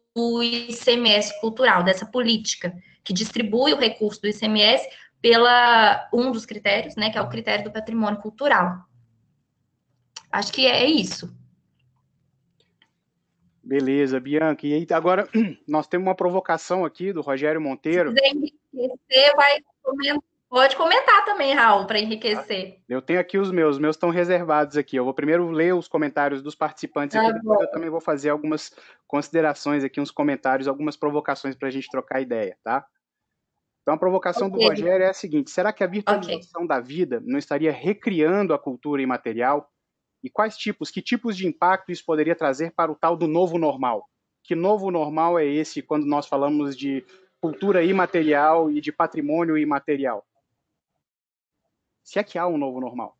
ICMS cultural, dessa política que distribui o recurso do ICMS pela um dos critérios, né, que é o critério do patrimônio cultural. Acho que é isso. Beleza, Bianca. E aí, agora, nós temos uma provocação aqui do Rogério Monteiro. Se quiser enriquecer, pode comentar também, Raul, para enriquecer. Eu tenho aqui os meus estão reservados aqui. Eu vou primeiro ler os comentários dos participantes aqui, depois eu também vou fazer algumas considerações aqui, uns comentários, algumas provocações para a gente trocar ideia, tá? Então, a provocação do Rogério é a seguinte: será que a virtualização da vida não estaria recriando a cultura imaterial? E que tipos de impacto isso poderia trazer para o tal do novo normal? Que novo normal é esse quando nós falamos de cultura imaterial e de patrimônio imaterial? Se é que há um novo normal.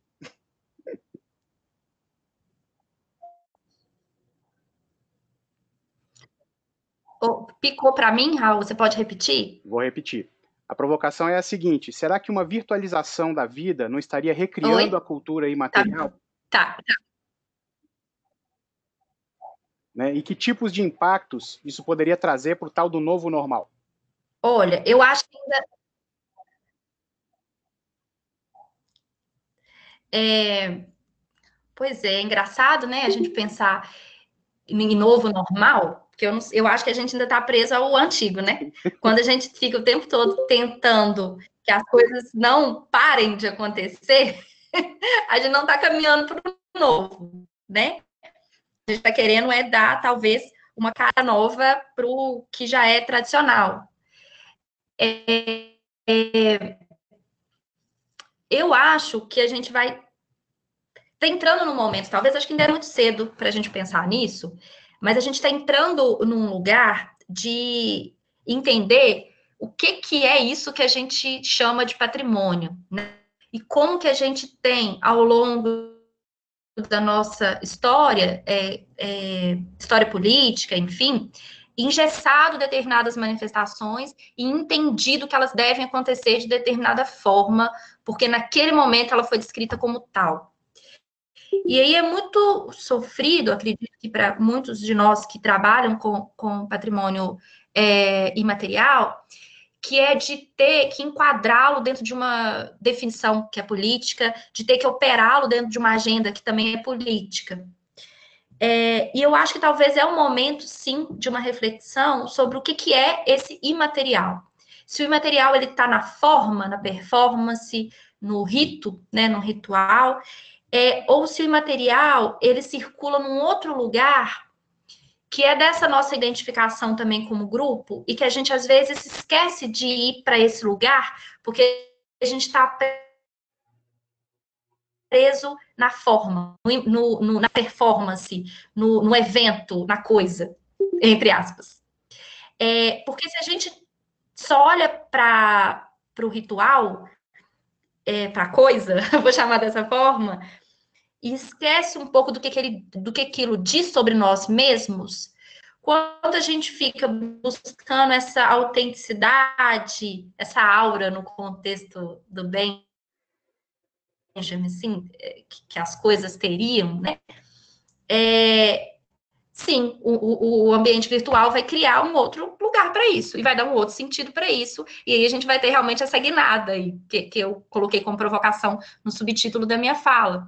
Picou para mim, Raul? Você pode repetir? Vou repetir. A provocação é a seguinte: será que uma virtualização da vida não estaria recriando Oi? a cultura imaterial? Tá. Né? E que tipos de impactos isso poderia trazer para o tal do novo normal? Olha, eu acho que pois é engraçado, né, a gente pensar em novo normal, porque eu acho que a gente ainda está preso ao antigo, né? Quando a gente fica o tempo todo tentando que as coisas não parem de acontecer, a gente não está caminhando para o novo, né? A gente está querendo dar, talvez, uma cara nova para o que já é tradicional. Eu acho que a gente vai tá entrando num momento, talvez acho que ainda é muito cedo para a gente pensar nisso, mas a gente está entrando num lugar de entender o que é isso que a gente chama de patrimônio, né? E como que a gente tem, ao longo da nossa história, história política, enfim, engessado determinadas manifestações e entendido que elas devem acontecer de determinada forma, porque naquele momento ela foi descrita como tal. E aí é muito sofrido, acredito que para muitos de nós que trabalham com patrimônio imaterial, que é de ter que enquadrá-lo dentro de uma definição que é política, de ter que operá-lo dentro de uma agenda que também é política. E eu acho que talvez é um momento, sim, de uma reflexão sobre o que é esse imaterial. Se o imaterial ele está na forma, na performance, no rito, né, no ritual, ou se o imaterial ele circula num outro lugar que é dessa nossa identificação também como grupo e que a gente às vezes esquece de ir para esse lugar porque a gente está preso na forma, na performance, no evento, na coisa, entre aspas. Porque se a gente só olha para o ritual, para a coisa, vou chamar dessa forma, e esquece um pouco do que aquilo diz sobre nós mesmos, quando a gente fica buscando essa autenticidade, essa aura no contexto do Benjamin, assim, que as coisas teriam, né? Sim, o ambiente virtual vai criar um outro lugar para isso e vai dar um outro sentido para isso. E aí a gente vai ter realmente essa guinada aí, que eu coloquei como provocação no subtítulo da minha fala.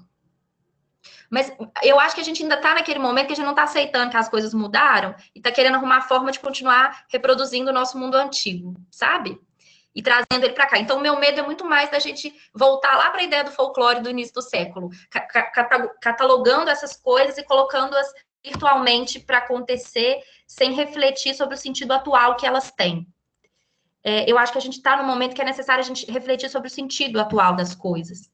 Mas eu acho que a gente ainda está naquele momento que a gente não está aceitando que as coisas mudaram e está querendo arrumar forma de continuar reproduzindo o nosso mundo antigo, sabe? E trazendo ele para cá. Então, o meu medo é muito mais da gente voltar lá para a ideia do folclore do início do século, catalogando essas coisas e colocando-as virtualmente para acontecer sem refletir sobre o sentido atual que elas têm. Eu acho que a gente está num momento que é necessário a gente refletir sobre o sentido atual das coisas.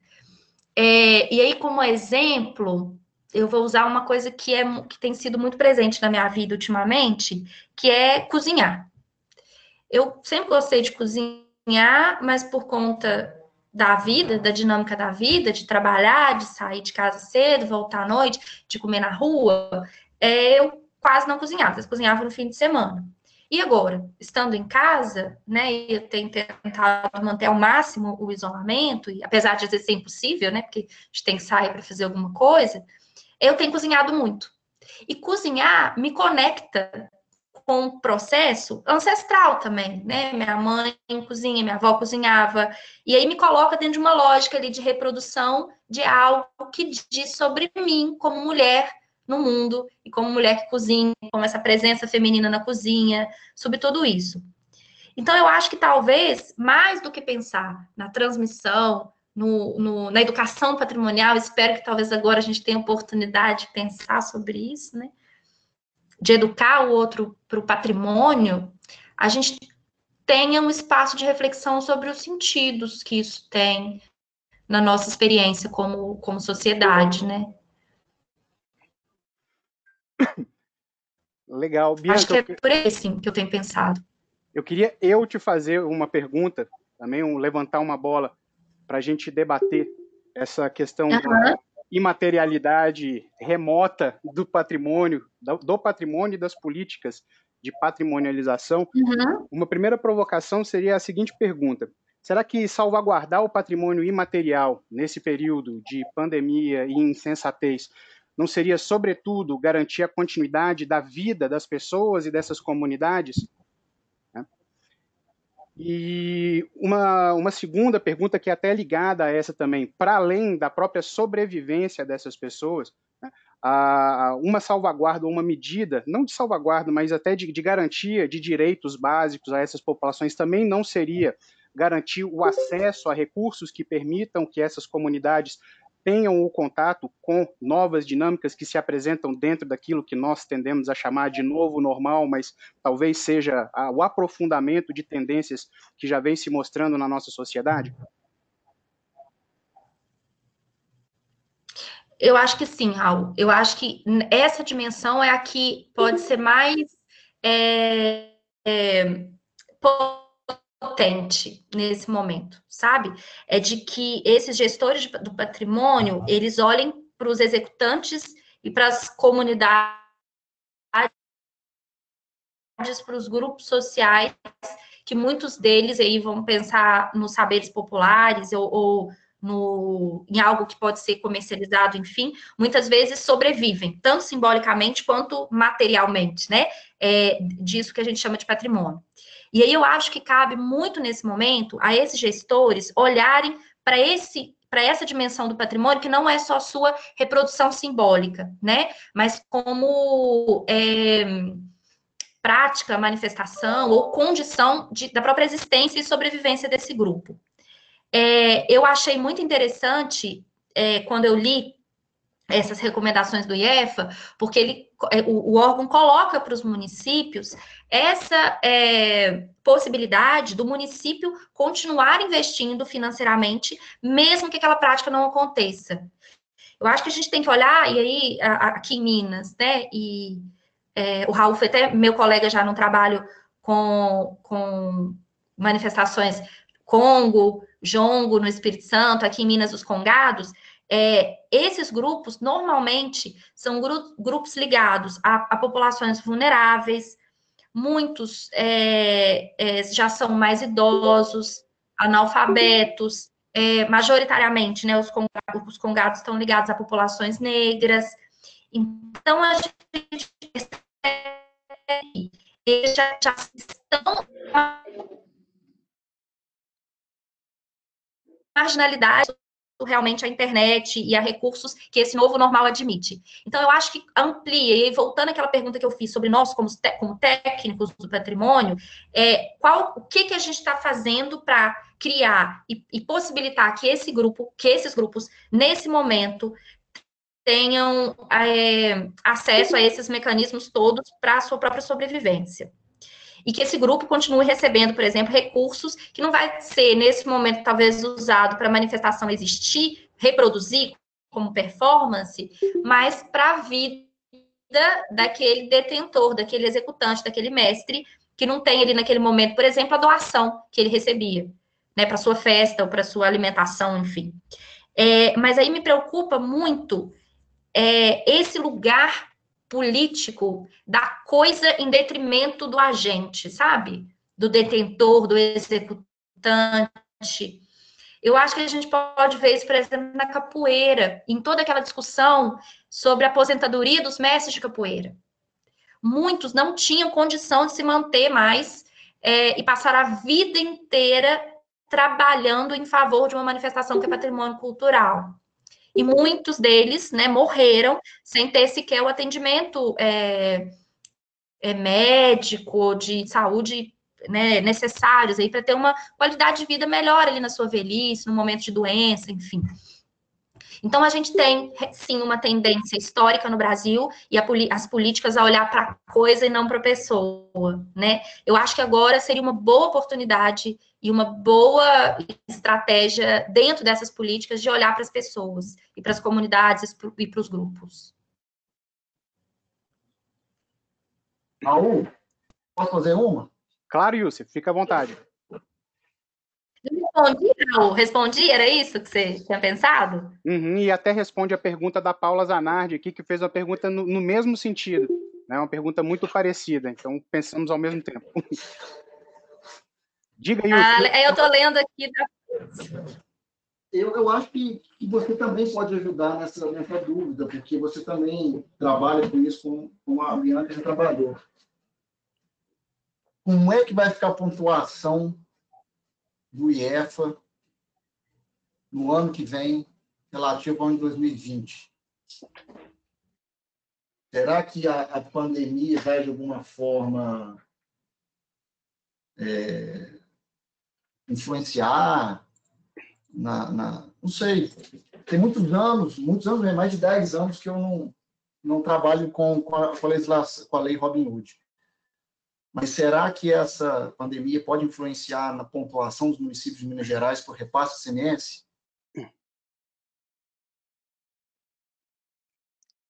E aí, como exemplo, eu vou usar uma coisa que tem sido muito presente na minha vida ultimamente, que é cozinhar. Eu sempre gostei de cozinhar, mas por conta da vida, da dinâmica da vida, de trabalhar, de sair de casa cedo, voltar à noite, de comer na rua, eu quase não cozinhava. Eu cozinhava no fim de semana. E agora, estando em casa, né, eu tenho tentado manter ao máximo o isolamento, e apesar de às vezes ser impossível, né, porque a gente tem que sair para fazer alguma coisa, eu tenho cozinhado muito. E cozinhar me conecta com um processo ancestral também, né? Minha mãe cozinha, minha avó cozinhava, e aí me coloca dentro de uma lógica ali de reprodução de algo que diz sobre mim como mulher no mundo e como mulher que cozinha, como essa presença feminina na cozinha, sobre tudo isso. Então, eu acho que talvez, mais do que pensar na transmissão, na educação patrimonial, espero que talvez agora a gente tenha oportunidade de pensar sobre isso, né? De educar o outro para o patrimônio, a gente tenha um espaço de reflexão sobre os sentidos que isso tem na nossa experiência como sociedade, né? Legal. Acho que Bianca, é por aí, sim, que eu tenho pensado. eu queria te fazer uma pergunta, também levantar uma bola para a gente debater essa questão da imaterialidade remota do patrimônio e das políticas de patrimonialização, uma primeira provocação seria a seguinte pergunta: será que salvaguardar o patrimônio imaterial nesse período de pandemia e insensatez não seria, sobretudo, garantir a continuidade da vida das pessoas e dessas comunidades? E uma segunda pergunta que é até ligada a essa também, para além da própria sobrevivência dessas pessoas, né, uma salvaguarda, uma medida, não de salvaguarda, mas até de garantia de direitos básicos a essas populações também não seria garantir o acesso a recursos que permitam que essas comunidades tenham o contato com novas dinâmicas que se apresentam dentro daquilo que nós tendemos a chamar de novo normal, mas talvez seja o aprofundamento de tendências que já vem se mostrando na nossa sociedade? Eu acho que sim, Raul. Eu acho que essa dimensão é a que pode ser mais potente nesse momento, sabe? É de que esses gestores do patrimônio, eles olhem para os executantes e para as comunidades, para os grupos sociais, que muitos deles aí vão pensar nos saberes populares ou em algo que pode ser comercializado, enfim, muitas vezes sobrevivem, tanto simbolicamente quanto materialmente, né? Disso que a gente chama de patrimônio. E aí eu acho que cabe muito nesse momento a esses gestores olharem para essa dimensão do patrimônio, que não é só sua reprodução simbólica, né? Mas como prática, manifestação ou condição da própria existência e sobrevivência desse grupo. Eu achei muito interessante quando eu li essas recomendações do IEFA, porque o órgão coloca para os municípios essa possibilidade do município continuar investindo financeiramente, mesmo que aquela prática não aconteça. Eu acho que a gente tem que olhar, e aí, aqui em Minas, né, e o Raul foi até meu colega já no trabalho com manifestações Congo, Jongo, no Espírito Santo, aqui em Minas, os Congados. Esses grupos, normalmente, são grupos ligados a populações vulneráveis, muitos já são mais idosos, analfabetos, majoritariamente, né, os Congados estão ligados a populações negras. Então, a gente eles já estão marginalidade realmente a internet e a recursos que esse novo normal admite. Então, eu acho que amplia, e voltando àquela pergunta que eu fiz sobre nós, como técnicos do patrimônio, o que a gente está fazendo para criar e possibilitar que esses grupos, nesse momento, tenham acesso a esses mecanismos todos para a sua própria sobrevivência. E que esse grupo continue recebendo, por exemplo, recursos que não vai ser, nesse momento, talvez usado para a manifestação existir, reproduzir como performance, mas para a vida daquele detentor, daquele executante, daquele mestre, que não tem ali naquele momento, por exemplo, a doação que ele recebia, né, para sua festa ou para sua alimentação, enfim. Mas aí me preocupa muito esse lugar político da coisa em detrimento do agente, sabe? Do detentor, do executante. Eu acho que a gente pode ver isso, por exemplo, na capoeira, em toda aquela discussão sobre a aposentadoria dos mestres de capoeira. Muitos não tinham condição de se manter mais e passaram a vida inteira trabalhando em favor de uma manifestação que é patrimônio cultural. E muitos deles, né, morreram sem ter sequer o atendimento médico, de saúde, né, necessários aí para ter uma qualidade de vida melhor ali na sua velhice, no momento de doença, enfim. Então, a gente tem, sim, uma tendência histórica no Brasil e as políticas a olhar para a coisa e não para a pessoa, né? Eu acho que agora seria uma boa oportunidade e uma boa estratégia dentro dessas políticas de olhar para as pessoas e para as comunidades e para os grupos. Raul, posso fazer uma? Claro, Youssef, fica à vontade. Respondi? Era isso que você tinha pensado? E até responde a pergunta da Paula Zanardi aqui, que fez uma pergunta no mesmo sentido. É uma pergunta muito parecida, então pensamos ao mesmo tempo. Diga aí. Eu estou lendo aqui. Eu acho que você também pode ajudar nessa dúvida, porque você também trabalha com isso, com a Bianca já trabalhou. Como é que vai ficar a pontuação do IEFA no ano que vem, relativo ao ano de 2020? Será que a pandemia vai, de alguma forma, influenciar não sei, tem muitos anos, mais de 10 anos que eu não trabalho com a legislação, com a lei Robin Hood. Mas será que essa pandemia pode influenciar na pontuação dos municípios de Minas Gerais por repasse do ICMS? O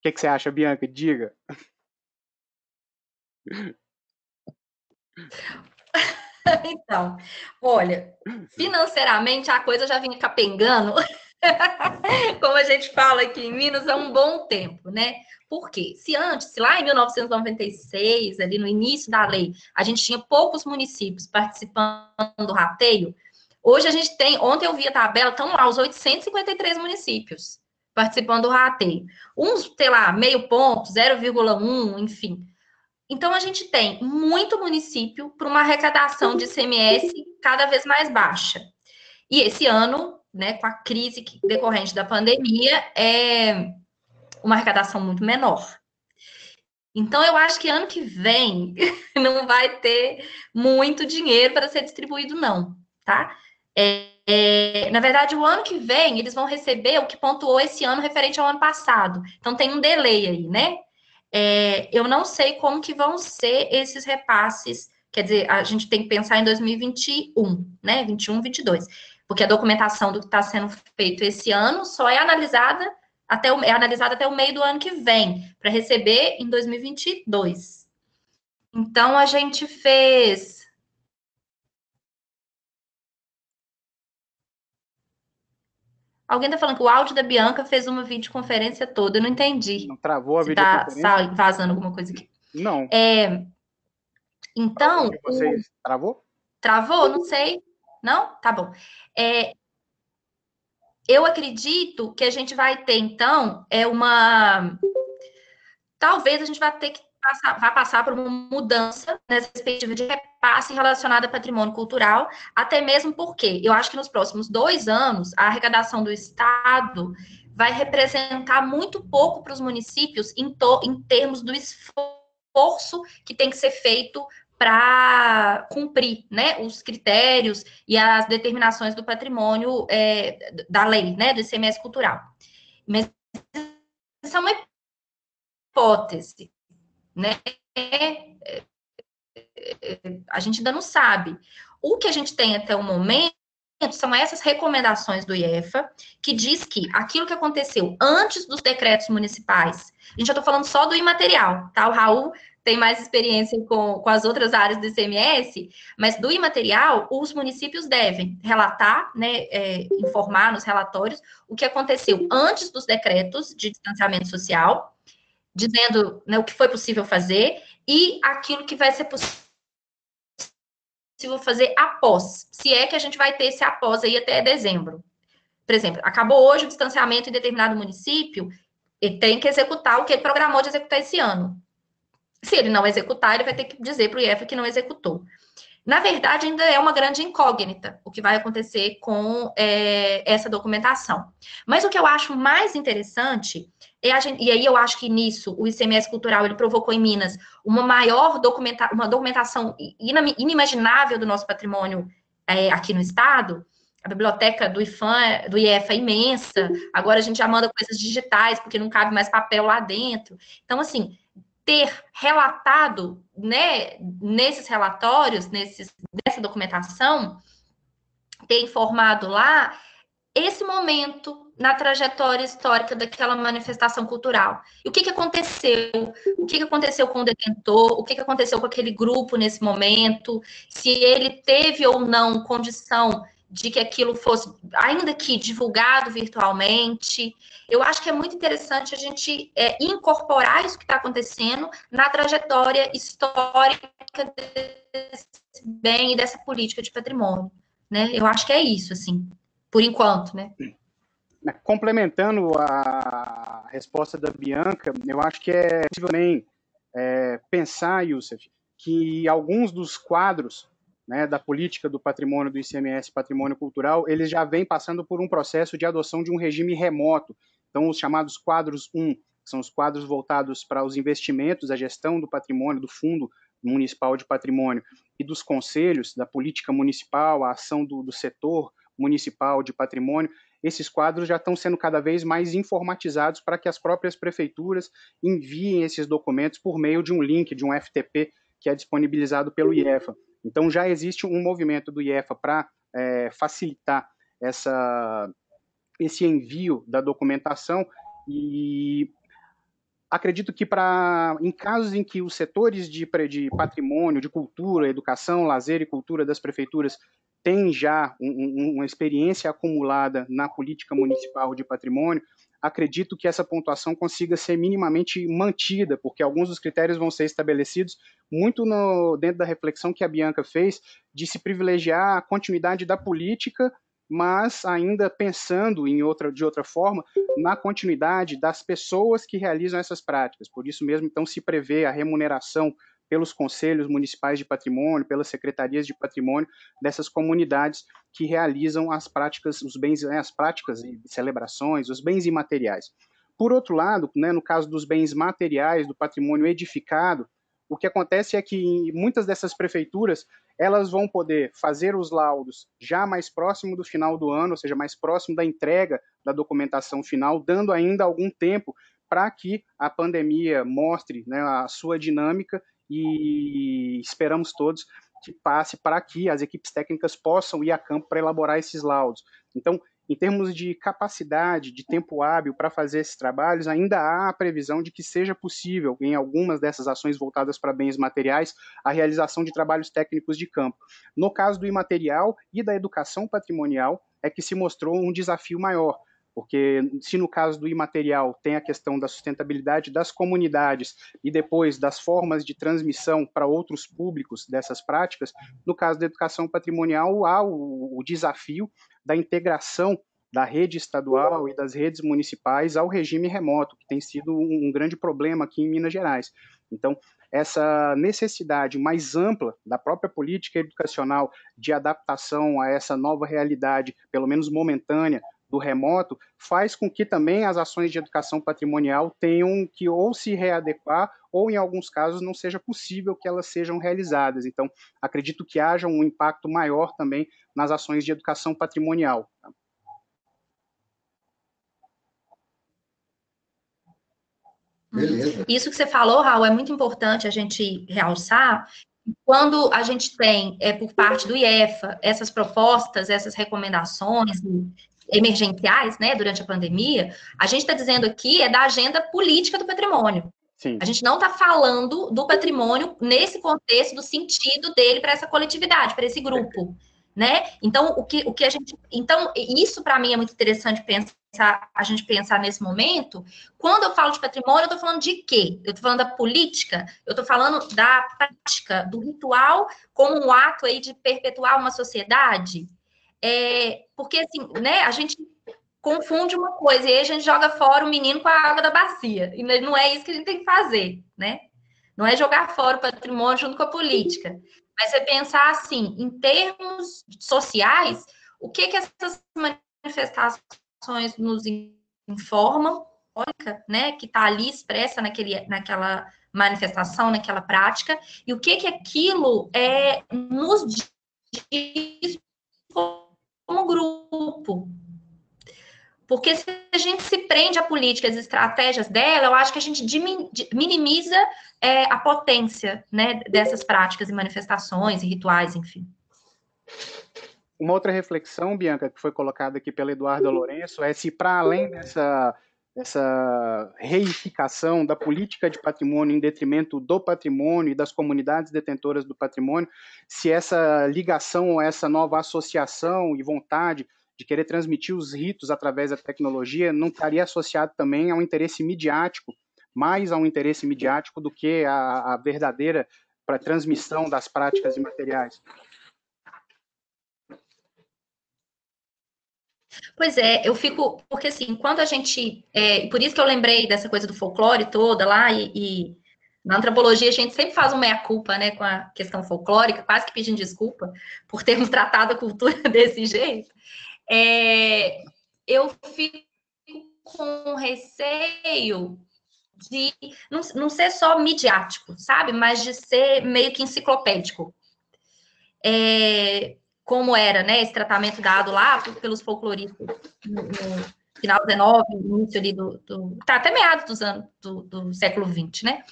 que você acha, Bianca? Diga. Então, olha, financeiramente a coisa já vinha capengando, como a gente fala aqui em Minas, há um bom tempo, né? Por quê? Se antes, lá em 1996, ali no início da lei, a gente tinha poucos municípios participando do rateio, hoje a gente tem, ontem eu vi a tabela, estão lá os 853 municípios participando do rateio. Uns, sei lá, meio ponto, 0,1, enfim. Então, a gente tem muito município para uma arrecadação de ICMS cada vez mais baixa. E esse ano, né, com a crise decorrente da pandemia, é uma arrecadação muito menor. Então, eu acho que ano que vem não vai ter muito dinheiro para ser distribuído, não, tá? Na verdade, o ano que vem, eles vão receber o que pontuou esse ano referente ao ano passado. Então, tem um delay aí, né? Eu não sei como que vão ser esses repasses, quer dizer, a gente tem que pensar em 2021, né, 21, 22, porque a documentação do que está sendo feito esse ano só é analisada até o meio do ano que vem, para receber em 2022. Então, a gente fez... Alguém está falando que o áudio da Bianca fez uma videoconferência toda, eu não entendi. Não travou a se tá videoconferência? vazando alguma coisa aqui. Não. Então... Vocês travou? Travou? Não sei. Não? Tá bom. Eu acredito que a gente vai ter, então, talvez a gente vai ter que passar por uma mudança nessa perspectiva de repasse relacionada a patrimônio cultural, até mesmo porque eu acho que nos próximos 2 anos a arrecadação do Estado vai representar muito pouco para os municípios em termos do esforço que tem que ser feito para cumprir, né, os critérios e as determinações do patrimônio da lei, né, do ICMS cultural. Mas isso é uma hipótese, né? A gente ainda não sabe. O que a gente tem até o momento são essas recomendações do IEFA, que diz que aquilo que aconteceu antes dos decretos municipais, a gente já está falando só do imaterial, tá? O Raul tem mais experiência com as outras áreas do ICMS, mas do imaterial, os municípios devem relatar, né, informar nos relatórios o que aconteceu antes dos decretos de distanciamento social, dizendo, né, o que foi possível fazer e aquilo que vai ser possível fazer após, se é que a gente vai ter esse após aí até dezembro. Por exemplo, acabou hoje o distanciamento em determinado município, ele tem que executar o que ele programou de executar esse ano. Se ele não executar, ele vai ter que dizer para o IEFA que não executou. Na verdade, ainda é uma grande incógnita o que vai acontecer com essa documentação. Mas o que eu acho mais interessante e aí eu acho que nisso o ICMS cultural ele provocou em Minas uma maior documentação inimaginável do nosso patrimônio aqui no estado. A biblioteca do IEFA é imensa. Agora a gente já manda coisas digitais porque não cabe mais papel lá dentro. Então, assim, ter relatado, né, nesses relatórios, nessa documentação, ter informado lá esse momento na trajetória histórica daquela manifestação cultural. E o que aconteceu? O que aconteceu com o detentor? O que aconteceu com aquele grupo nesse momento? Se ele teve ou não condição de que aquilo fosse, ainda que divulgado virtualmente. Eu acho que é muito interessante a gente incorporar isso que está acontecendo na trajetória histórica desse bem e dessa política de patrimônio, né? Eu acho que é isso, assim, por enquanto, né? Complementando a resposta da Bianca, eu acho que é possível também pensar, Youssef, que alguns dos quadros, né, da política do patrimônio do ICMS, patrimônio cultural, eles já vêm passando por um processo de adoção de um regime remoto. Então, os chamados quadros 1, são os quadros voltados para os investimentos, a gestão do patrimônio, do Fundo Municipal de Patrimônio e dos conselhos, da política municipal, a ação do setor municipal de patrimônio. Esses quadros já estão sendo cada vez mais informatizados para que as próprias prefeituras enviem esses documentos por meio de um link, de um FTP, que é disponibilizado pelo IEFA. Então, já existe um movimento do IEFA para facilitar esse envio da documentação e acredito que em casos em que os setores de patrimônio, de cultura, educação, lazer e cultura das prefeituras têm já uma experiência acumulada na política municipal de patrimônio, acredito que essa pontuação consiga ser minimamente mantida, porque alguns dos critérios vão ser estabelecidos muito dentro da reflexão que a Bianca fez de se privilegiar a continuidade da política, mas ainda pensando de outra forma na continuidade das pessoas que realizam essas práticas. Por isso mesmo, então, se prevê a remuneração pelos conselhos municipais de patrimônio, pelas secretarias de patrimônio dessas comunidades que realizam as práticas, os bens, as práticas e celebrações, os bens imateriais. Por outro lado, né, no caso dos bens materiais, do patrimônio edificado, o que acontece é que muitas dessas prefeituras elas vão poder fazer os laudos já mais próximo do final do ano, ou seja, mais próximo da entrega da documentação final, dando ainda algum tempo para que a pandemia mostre, né, a sua dinâmica e esperamos todos que passe para que as equipes técnicas possam ir a campo para elaborar esses laudos. Então, em termos de capacidade, de tempo hábil para fazer esses trabalhos, ainda há a previsão de que seja possível, em algumas dessas ações voltadas para bens materiais, a realização de trabalhos técnicos de campo. No caso do imaterial e da educação patrimonial, é que se mostrou um desafio maior, porque se no caso do imaterial tem a questão da sustentabilidade das comunidades e depois das formas de transmissão para outros públicos dessas práticas, no caso da educação patrimonial há o desafio da integração da rede estadual e das redes municipais ao regime remoto, que tem sido um grande problema aqui em Minas Gerais. Então, essa necessidade mais ampla da própria política educacional de adaptação a essa nova realidade, pelo menos momentânea, do remoto, faz com que também as ações de educação patrimonial tenham que ou se readequar ou, em alguns casos, não seja possível que elas sejam realizadas. Então, acredito que haja um impacto maior também nas ações de educação patrimonial. Beleza. Isso que você falou, Raul, é muito importante a gente realçar. Quando a gente tem, por parte do IEFA, essas propostas, essas recomendações emergenciais, né, durante a pandemia, a gente está dizendo aqui da agenda política do patrimônio. Sim. A gente não está falando do patrimônio nesse contexto, do sentido dele para essa coletividade, para esse grupo, né? Então, o que a gente... Então, isso para mim é muito interessante a gente pensar nesse momento. Quando eu falo de patrimônio, eu estou falando de quê? Eu estou falando da política, eu estou falando da prática, do ritual, como um ato aí de perpetuar uma sociedade. Porque, assim, né, a gente confunde uma coisa e aí a gente joga fora o menino com a água da bacia. E não é isso que a gente tem que fazer, né? Não é jogar fora o patrimônio junto com a política. Mas é pensar, assim, em termos sociais, o que essas manifestações nos informam, né, que está ali expressa naquela manifestação, naquela prática, e o que aquilo nos diz como grupo. Porque se a gente se prende à política, às estratégias dela, eu acho que a gente minimiza a potência, né, dessas práticas e manifestações e rituais, enfim. Uma outra reflexão, Bianca, que foi colocada aqui pela Eduarda Lourenço, é se para além essa reificação da política de patrimônio em detrimento do patrimônio e das comunidades detentoras do patrimônio, se essa ligação, essa nova associação e vontade de querer transmitir os ritos através da tecnologia não estaria associado também a um interesse midiático, mais a um interesse midiático do que a verdadeira para transmissão das práticas e materiais. Pois é, eu fico, porque assim, quando a gente, por isso que eu lembrei dessa coisa do folclore toda lá, e na antropologia a gente sempre faz uma meia-culpa, né, com a questão folclórica, quase que pedindo desculpa por termos tratado a cultura desse jeito. Eu fico com receio de não ser só midiático, sabe, mas de ser meio que enciclopédico. Como era, né, esse tratamento dado lá pelos folcloristas no final do XIX, início ali até meados do século XX, né?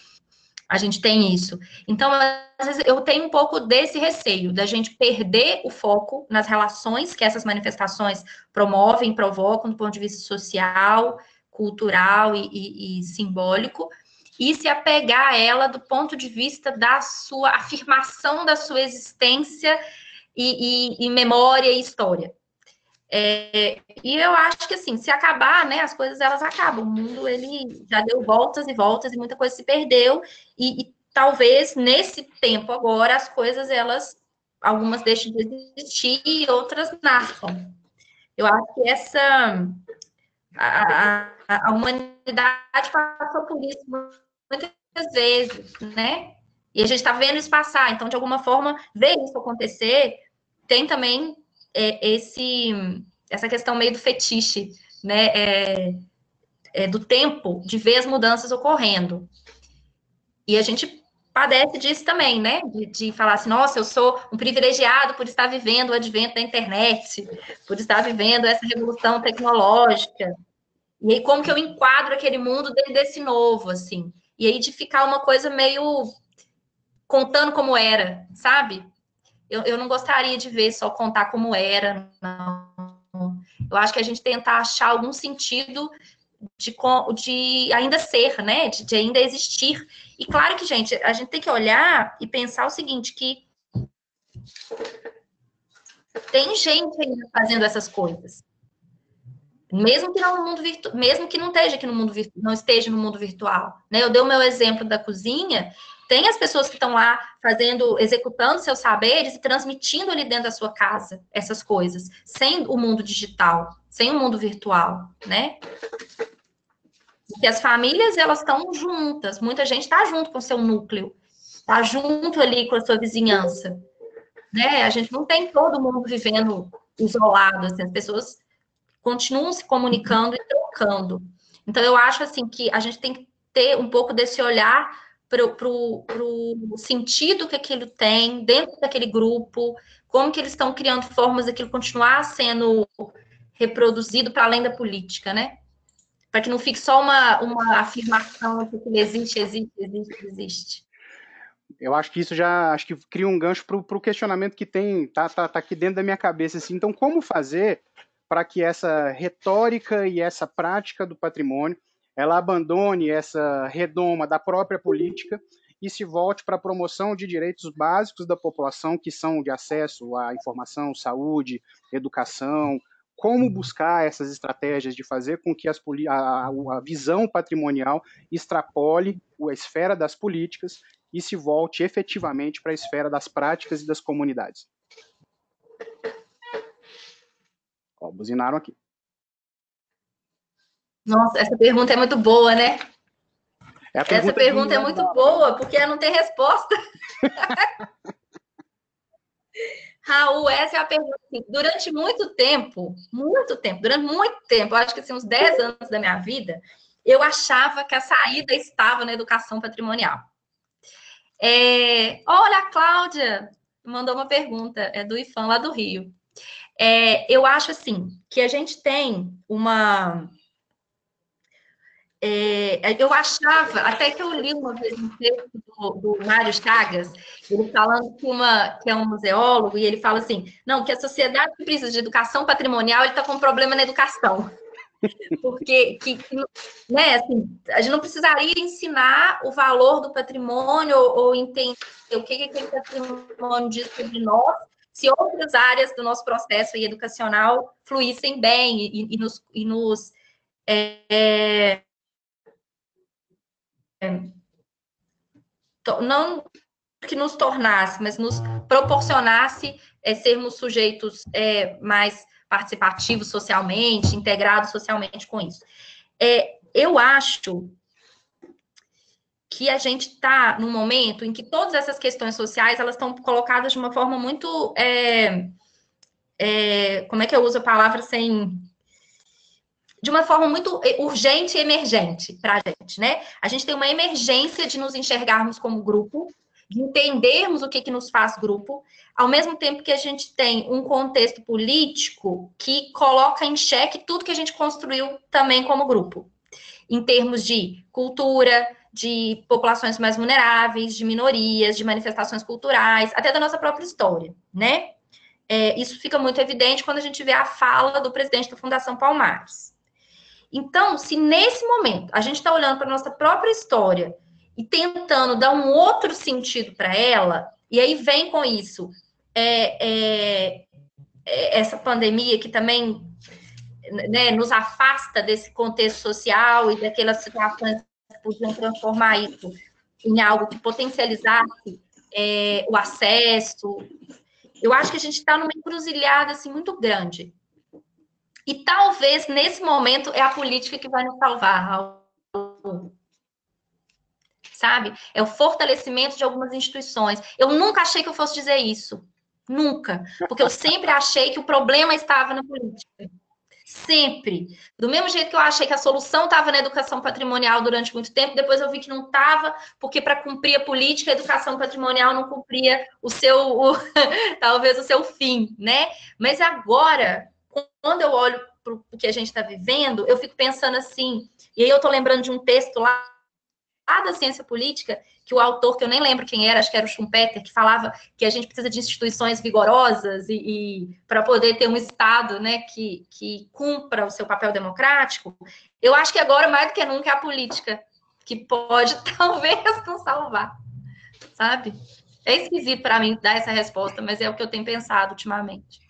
A gente tem isso. Então, às vezes, eu tenho um pouco desse receio da gente perder o foco nas relações que essas manifestações promovem, provocam do ponto de vista social, cultural e simbólico, e se apegar a ela do ponto de vista da sua afirmação da sua existência e memória e história. E eu acho que, assim, se acabar, né, as coisas, elas acabam. O mundo, ele já deu voltas e voltas e muita coisa se perdeu. E talvez, nesse tempo agora, as coisas, algumas deixem de existir e outras nasçam. Eu acho que a humanidade passou por isso muitas vezes, né? E a gente está vendo isso passar. Então, de alguma forma, ver isso acontecer tem também essa questão meio do fetiche, né? Do tempo de ver as mudanças ocorrendo. E a gente padece disso também, né? De falar assim, nossa, eu sou um privilegiado por estar vivendo o advento da internet, por estar vivendo essa revolução tecnológica. E aí, como que eu enquadro aquele mundo dentro desse novo, assim? E aí, de ficar uma coisa meio contando como era, sabe? Eu não gostaria de ver só contar como era, não. Eu acho que a gente tentar achar algum sentido de ainda ser, né? De ainda existir. E claro que, gente, a gente tem que olhar e pensar o seguinte, que tem gente ainda fazendo essas coisas. Mesmo que não no mundo virtual, mesmo que não esteja aqui no mundo não esteja no mundo virtual, né? Eu dei o meu exemplo da cozinha, tem as pessoas que estão lá executando seus saberes e transmitindo ali dentro da sua casa essas coisas, sem o mundo digital, sem o mundo virtual, né? Porque as famílias, elas estão juntas, muita gente está junto com o seu núcleo, está junto ali com a sua vizinhança, né? A gente não tem todo mundo vivendo isolado, assim, as pessoas continuam se comunicando e trocando. Então, eu acho assim que a gente tem que ter um pouco desse olhar para o sentido que aquilo tem dentro daquele grupo, como que eles estão criando formas daquilo continuar sendo reproduzido para além da política, né? Para que não fique só uma afirmação de que ele existe. Eu acho que isso já cria um gancho para o questionamento que tá aqui dentro da minha cabeça. Assim. Então, como fazer para que essa retórica e essa prática do patrimônio ela abandone essa redoma da própria política e se volte para a promoção de direitos básicos da população, que são de acesso à informação, saúde, educação, como buscar essas estratégias de fazer com que a visão patrimonial extrapole a esfera das políticas e se volte efetivamente para a esfera das práticas e das comunidades. Ó, buzinaram aqui. Nossa, essa pergunta é muito boa, né? Essa pergunta é muito boa, porque ela não tem resposta. Raul, essa é a pergunta. Assim, durante muito tempo, acho que assim, uns 10 anos da minha vida, eu achava que a saída estava na educação patrimonial. Olha, a Cláudia mandou uma pergunta, é do IFAM, lá do Rio. Eu acho, assim, que a gente tem uma... eu achava, até que eu li uma vez um texto do Mário Chagas, ele falando que é um museólogo, e ele fala assim, não, que a sociedade que precisa de educação patrimonial, ele está com um problema na educação. Porque, né, assim, a gente não precisaria ensinar o valor do patrimônio ou entender o que aquele patrimônio diz sobre nós, se outras áreas do nosso processo educacional fluíssem bem e nos não que nos tornasse, mas nos proporcionasse sermos sujeitos mais participativos socialmente, integrados socialmente com isso. Eu acho que a gente está num momento em que todas essas questões sociais elas estão colocadas de uma forma muito como é que eu uso a palavra sem de uma forma muito urgente e emergente para a gente, né? A gente tem uma emergência de nos enxergarmos como grupo, de entendermos o que nos faz grupo, ao mesmo tempo que a gente tem um contexto político que coloca em xeque tudo que a gente construiu também como grupo, em termos de cultura, de populações mais vulneráveis, de minorias, de manifestações culturais, até da nossa própria história, né? Isso fica muito evidente quando a gente vê a fala do presidente da Fundação Palmares. Então, se nesse momento a gente está olhando para a nossa própria história e tentando dar um outro sentido para ela, e aí vem com isso essa pandemia que também, né, nos afasta desse contexto social e daquelas situações que podiam transformar isso em algo que potencializasse o acesso. Eu acho que a gente está numa encruzilhada assim, muito grande. E talvez, nesse momento, é a política que vai nos salvar, Raul. Sabe? É o fortalecimento de algumas instituições. Eu nunca achei que eu fosse dizer isso. Nunca. Porque eu sempre achei que o problema estava na política. Sempre. Do mesmo jeito que eu achei que a solução estava na educação patrimonial durante muito tempo, depois eu vi que não estava, porque para cumprir a política, a educação patrimonial não cumpria talvez o seu fim, né? Mas agora, quando eu olho para o que a gente está vivendo, eu fico pensando assim, e aí eu estou lembrando de um texto lá da ciência política, que o autor, que eu nem lembro quem era, acho que era o Schumpeter, que falava que a gente precisa de instituições vigorosas e para poder ter um Estado, né, que cumpra o seu papel democrático. Eu acho que agora, mais do que nunca, é a política que pode, talvez, nos salvar, sabe? É esquisito para mim dar essa resposta, mas é o que eu tenho pensado ultimamente.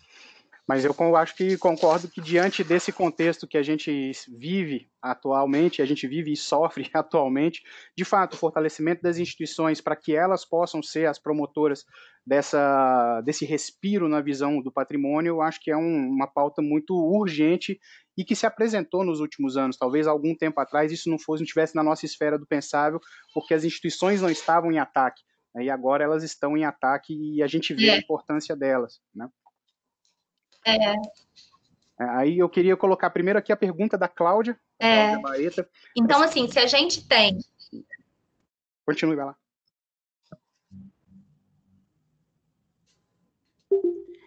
Mas eu acho que concordo que diante desse contexto que a gente vive atualmente, a gente vive e sofre atualmente, de fato, o fortalecimento das instituições para que elas possam ser as promotoras desse respiro na visão do patrimônio, eu acho que é uma pauta muito urgente e que se apresentou nos últimos anos. Talvez algum tempo atrás isso não estivesse na nossa esfera do pensável, porque as instituições não estavam em ataque, né, e agora elas estão em ataque e a gente vê a importância delas, né? Aí eu queria colocar primeiro aqui a pergunta da Cláudia. Cláudia Baeta. Então, assim, se a gente tem... Continue, vai lá.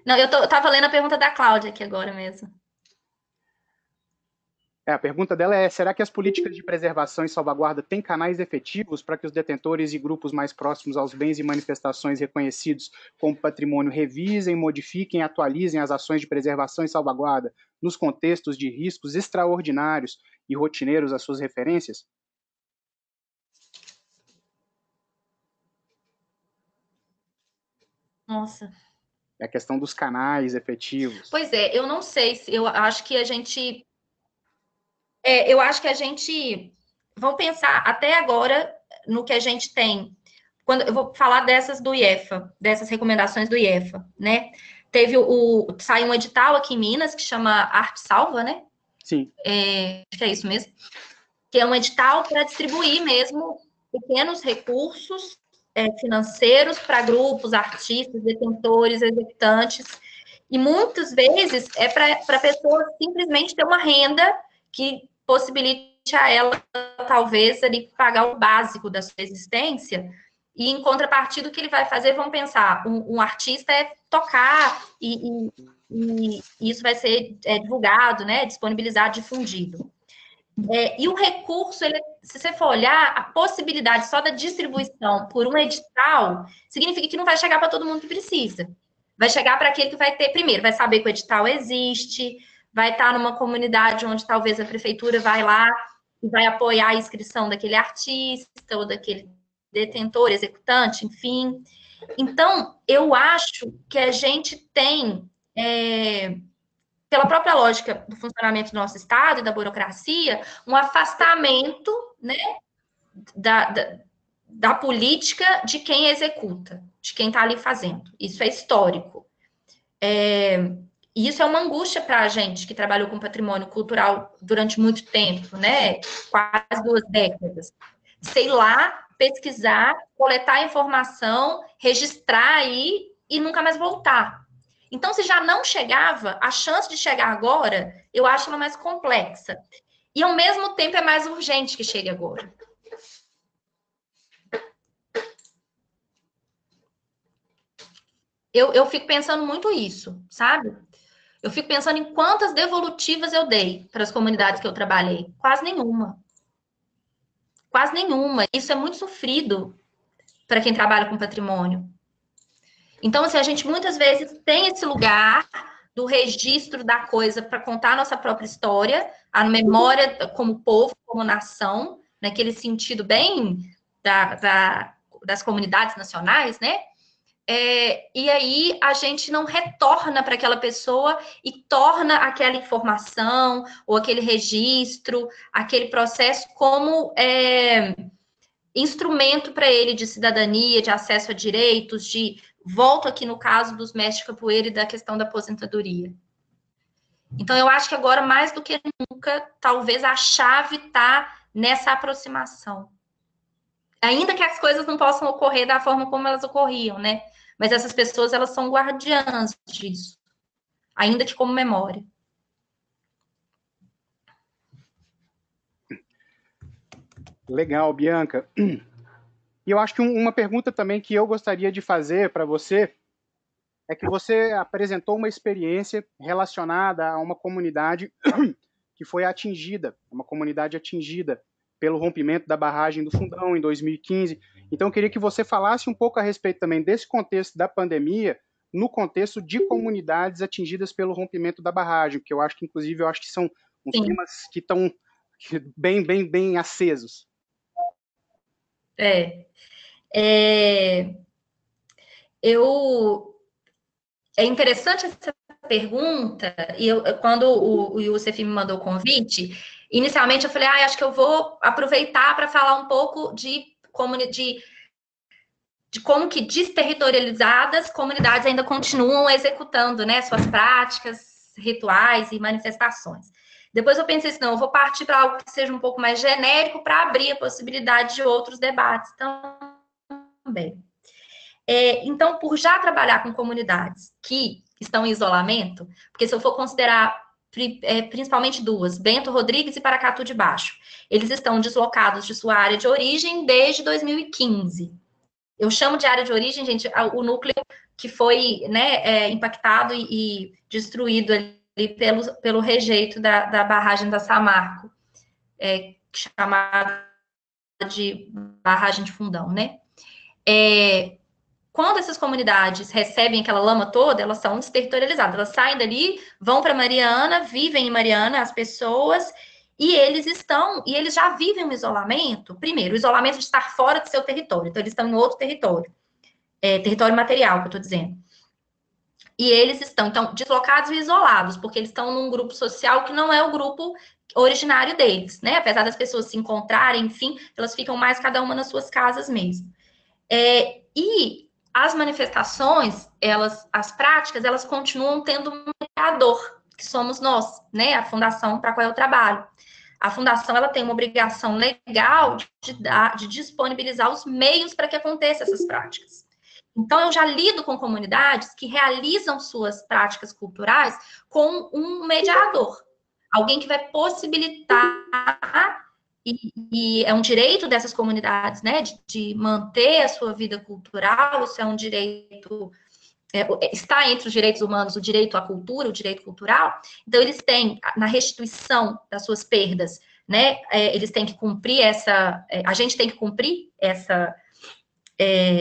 Não, eu estava lendo a pergunta da Cláudia aqui agora mesmo. A pergunta dela é: será que as políticas de preservação e salvaguarda têm canais efetivos para que os detentores e grupos mais próximos aos bens e manifestações reconhecidos como patrimônio revisem, modifiquem e atualizem as ações de preservação e salvaguarda nos contextos de riscos extraordinários e rotineiros às suas referências? Nossa. É a questão dos canais efetivos. Pois é, eu não sei se eu acho que a gente eu acho que a gente vamos pensar até agora no que a gente tem. Quando eu vou falar dessas do IEFA, dessas recomendações do IEFA, né? Teve saiu um edital aqui em Minas que chama Arte Salva, né? Sim. Acho que é isso mesmo. Que é um edital para distribuir mesmo pequenos recursos financeiros para grupos, artistas, detentores, executantes. E muitas vezes é para pessoas simplesmente ter uma renda que possibilite a ela, talvez, ali, pagar o básico da sua existência. E, em contrapartida, o que ele vai fazer, vamos pensar, um artista é tocar e isso vai ser divulgado, né, disponibilizado, difundido. E o recurso, se você for olhar, a possibilidade só da distribuição por um edital significa que não vai chegar para todo mundo que precisa. Vai chegar para aquele que vai ter, primeiro, vai saber que o edital existe, vai estar numa comunidade onde talvez a prefeitura vai lá e vai apoiar a inscrição daquele artista ou daquele detentor, executante, enfim. Então, eu acho que a gente tem, pela própria lógica do funcionamento do nosso Estado e da burocracia, um afastamento, né, da política de quem executa, de quem está ali fazendo. Isso é histórico. E isso é uma angústia para a gente que trabalhou com patrimônio cultural durante muito tempo, né? Quase 2 décadas. Sei lá, pesquisar, coletar informação, registrar aí e nunca mais voltar. Então, se já não chegava, a chance de chegar agora, eu acho ela mais complexa. E, ao mesmo tempo, é mais urgente que chegue agora. Eu fico pensando muito isso, sabe? Eu fico pensando em quantas devolutivas eu dei para as comunidades que eu trabalhei. Quase nenhuma. Quase nenhuma. Isso é muito sofrido para quem trabalha com patrimônio. Então, assim, a gente muitas vezes tem esse lugar do registro da coisa para contar a nossa própria história, a memória como povo, como nação, naquele sentido bem das comunidades nacionais, né? E aí a gente não retorna para aquela pessoa e torna aquela informação ou aquele registro, aquele processo como instrumento para ele de cidadania, de acesso a direitos, volto aqui no caso dos mestres de capoeira e da questão da aposentadoria. Então, eu acho que agora, mais do que nunca, talvez a chave está nessa aproximação. Ainda que as coisas não possam ocorrer da forma como elas ocorriam, né? Mas essas pessoas, elas são guardiãs disso, ainda que como memória. Legal, Bianca. E eu acho que uma pergunta também que eu gostaria de fazer para você é que você apresentou uma experiência relacionada a uma comunidade que foi atingida, uma comunidade atingida pelo rompimento da barragem do Fundão em 2015. Então, eu queria que você falasse um pouco a respeito também desse contexto da pandemia, no contexto de comunidades atingidas pelo rompimento da barragem, que eu acho que, inclusive, são uns Sim. temas que estão bem acesos. É interessante essa pergunta, e quando o Youssef me mandou o convite, inicialmente eu falei, acho que eu vou aproveitar para falar um pouco de como que desterritorializadas comunidades ainda continuam executando, né, suas práticas, rituais e manifestações. Depois eu pensei assim, não, eu vou partir para algo que seja um pouco mais genérico para abrir a possibilidade de outros debates também. Então, por já trabalhar com comunidades que estão em isolamento, porque se eu for considerar principalmente 2, Bento Rodrigues e Paracatu de Baixo, eles estão deslocados de sua área de origem desde 2015. Eu chamo de área de origem, gente, o núcleo que foi, né, impactado e destruído ali pelo rejeito da barragem da Samarco, chamada de barragem de Fundão, né? Quando essas comunidades recebem aquela lama toda, elas são desterritorializadas. Elas saem dali, vão para Mariana, vivem em Mariana, as pessoas, e eles já vivem um isolamento. Primeiro, o isolamento de estar fora do seu território. Então, eles estão em outro território. Território material, que eu estou dizendo. E eles estão, então, deslocados e isolados, porque eles estão num grupo social que não é o grupo originário deles, né? Apesar das pessoas se encontrarem, enfim, elas ficam mais cada uma nas suas casas mesmo. E as manifestações, as práticas, elas continuam tendo um mediador, que somos nós, né? A fundação para qual eu trabalho. A fundação, ela tem uma obrigação legal de disponibilizar os meios para que aconteçam essas práticas. Então, eu já lido com comunidades que realizam suas práticas culturais com um mediador. Alguém que vai possibilitar, e é um direito dessas comunidades, né, de manter a sua vida cultural, isso é um direito, está entre os direitos humanos o direito à cultura, o direito cultural. Então, eles têm, na restituição das suas perdas, né, eles têm que cumprir a gente tem que cumprir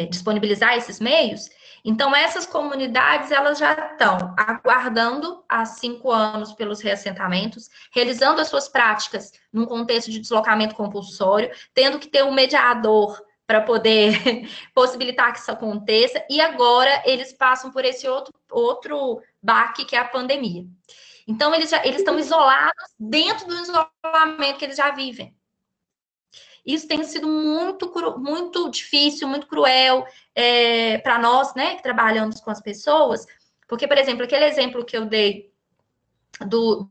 disponibilizar esses meios, Então, essas comunidades, elas já estão aguardando há 5 anos pelos reassentamentos, realizando as suas práticas num contexto de deslocamento compulsório, tendo que ter um mediador para poder possibilitar que isso aconteça, e agora eles passam por esse outro baque, que é a pandemia. Então, eles estão isolados dentro do isolamento que eles já vivem. Isso tem sido muito difícil, muito cruel para nós, né, que trabalhamos com as pessoas, porque, por exemplo, aquele exemplo que eu dei do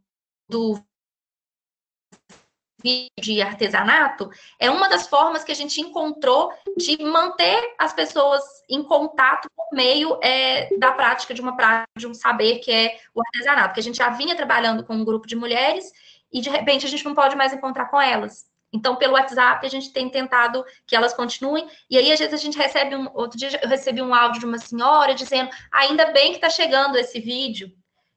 vídeo de artesanato é uma das formas que a gente encontrou de manter as pessoas em contato por meio da prática de um saber que é o artesanato, porque a gente já vinha trabalhando com um grupo de mulheres e, de repente, a gente não pode mais encontrar com elas. Então, pelo WhatsApp, a gente tem tentado que elas continuem. E aí, às vezes, a gente recebe outro dia eu recebi um áudio de uma senhora dizendo: ainda bem que está chegando esse vídeo,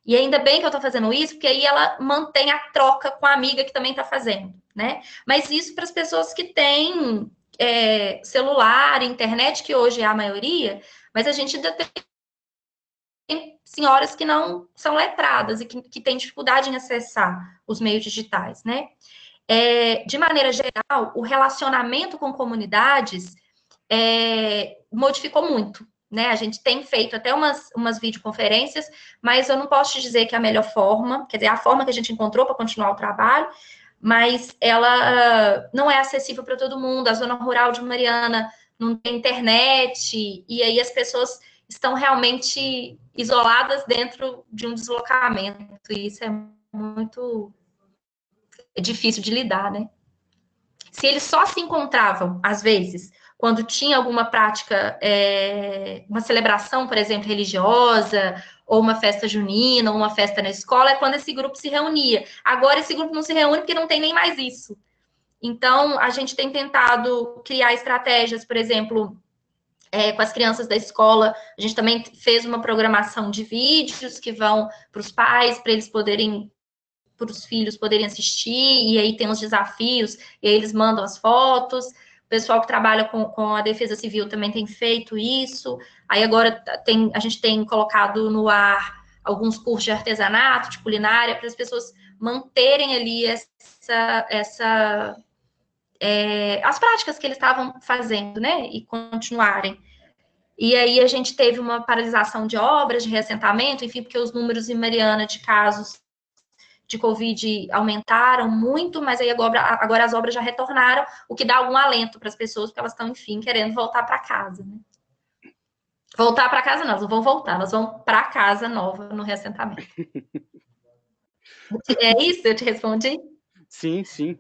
e ainda bem que eu estou fazendo isso, porque aí ela mantém a troca com a amiga que também está fazendo, né? Mas isso para as pessoas que têm celular, internet, que hoje é a maioria, mas a gente ainda tem senhoras que não são letradas e que têm dificuldade em acessar os meios digitais, né? De maneira geral, o relacionamento com comunidades modificou muito, né? A gente tem feito até umas videoconferências, mas eu não posso te dizer que é a melhor forma, quer dizer, a forma que a gente encontrou para continuar o trabalho, mas ela não é acessível para todo mundo. A zona rural de Mariana não tem internet, e aí as pessoas estão realmente isoladas dentro de um deslocamento, e isso é muito difícil de lidar, né? Se eles só se encontravam, às vezes, quando tinha alguma prática, uma celebração, por exemplo, religiosa, ou uma festa junina, ou uma festa na escola, é quando esse grupo se reunia. Agora, esse grupo não se reúne porque não tem nem mais isso. Então, a gente tem tentado criar estratégias, por exemplo, com as crianças da escola. A gente também fez uma programação de vídeos que vão para os pais, para eles poderem, para os filhos poderem assistir, e aí tem os desafios, e aí eles mandam as fotos. O pessoal que trabalha com a Defesa Civil também tem feito isso. Aí agora a gente tem colocado no ar alguns cursos de artesanato, de culinária, para as pessoas manterem ali as práticas que eles estavam fazendo, né? E continuarem. E aí a gente teve uma paralisação de obras, de reassentamento, enfim, porque os números em Mariana de casos de Covid aumentaram muito, mas aí agora as obras já retornaram, o que dá algum alento para as pessoas, porque elas estão, enfim, querendo voltar para casa, né? Voltar para casa não, elas não vão voltar, elas vão para casa nova no reassentamento. É isso? Eu te respondi? Sim, sim.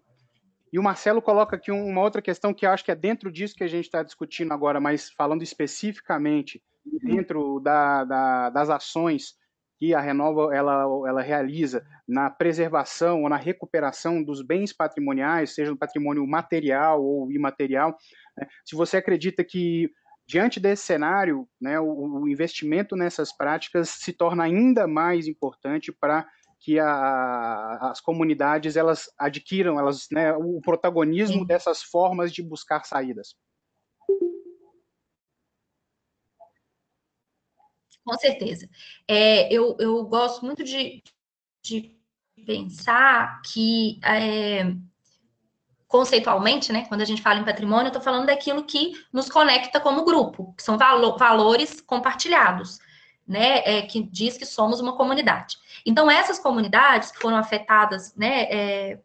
E o Marcelo coloca aqui uma outra questão que eu acho que é dentro disso que a gente está discutindo agora, mas falando especificamente dentro das ações que a Renova ela realiza na preservação ou na recuperação dos bens patrimoniais, seja no patrimônio material ou imaterial. Né? Se você acredita que, diante desse cenário, né, o investimento nessas práticas se torna ainda mais importante para que as comunidades elas adquiram né, o protagonismo Sim. dessas formas de buscar saídas. Com certeza. Eu gosto muito de pensar que, conceitualmente, né, quando a gente fala em patrimônio, eu estou falando daquilo que nos conecta como grupo, que são valores compartilhados, né, que diz que somos uma comunidade. Então, essas comunidades que foram afetadas, né,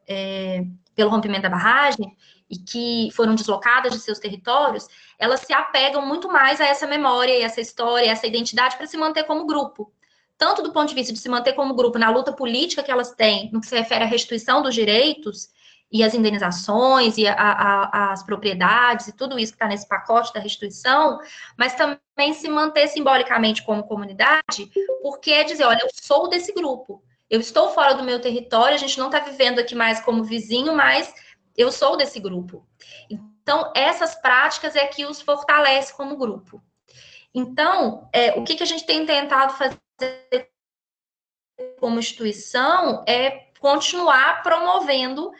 pelo rompimento da barragem e que foram deslocadas de seus territórios, elas se apegam muito mais a essa memória, essa história, essa identidade para se manter como grupo. Tanto do ponto de vista de se manter como grupo na luta política que elas têm, no que se refere à restituição dos direitos e as indenizações e as propriedades e tudo isso que está nesse pacote da restituição, mas também se manter simbolicamente como comunidade, porque é dizer, olha, eu sou desse grupo, eu estou fora do meu território, a gente não está vivendo aqui mais como vizinho, mas eu sou desse grupo. Então, essas práticas é que os fortalece como grupo. Então, o que a gente tem tentado fazer como instituição é continuar promovendo,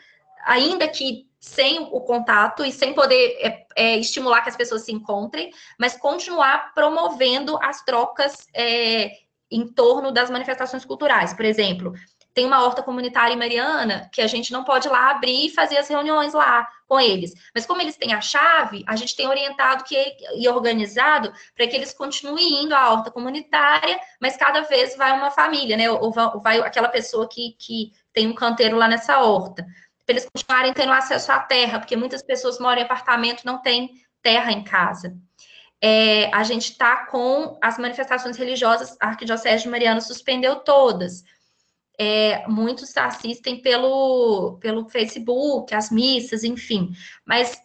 ainda que sem o contato e sem poder estimular que as pessoas se encontrem, mas continuar promovendo as trocas em torno das manifestações culturais. Por exemplo, tem uma horta comunitária em Mariana que a gente não pode lá abrir e fazer as reuniões lá com eles. Mas como eles têm a chave, a gente tem orientado e organizado para que eles continuem indo à horta comunitária, mas cada vez vai uma família, né? Ou vai aquela pessoa que tem um canteiro lá nessa horta. Para eles continuarem tendo acesso à terra, porque muitas pessoas moram em apartamento, não tem terra em casa. A gente está com as manifestações religiosas, a Arquidiocese de Mariana suspendeu todas. Muitos assistem pelo Facebook, as missas, enfim. Mas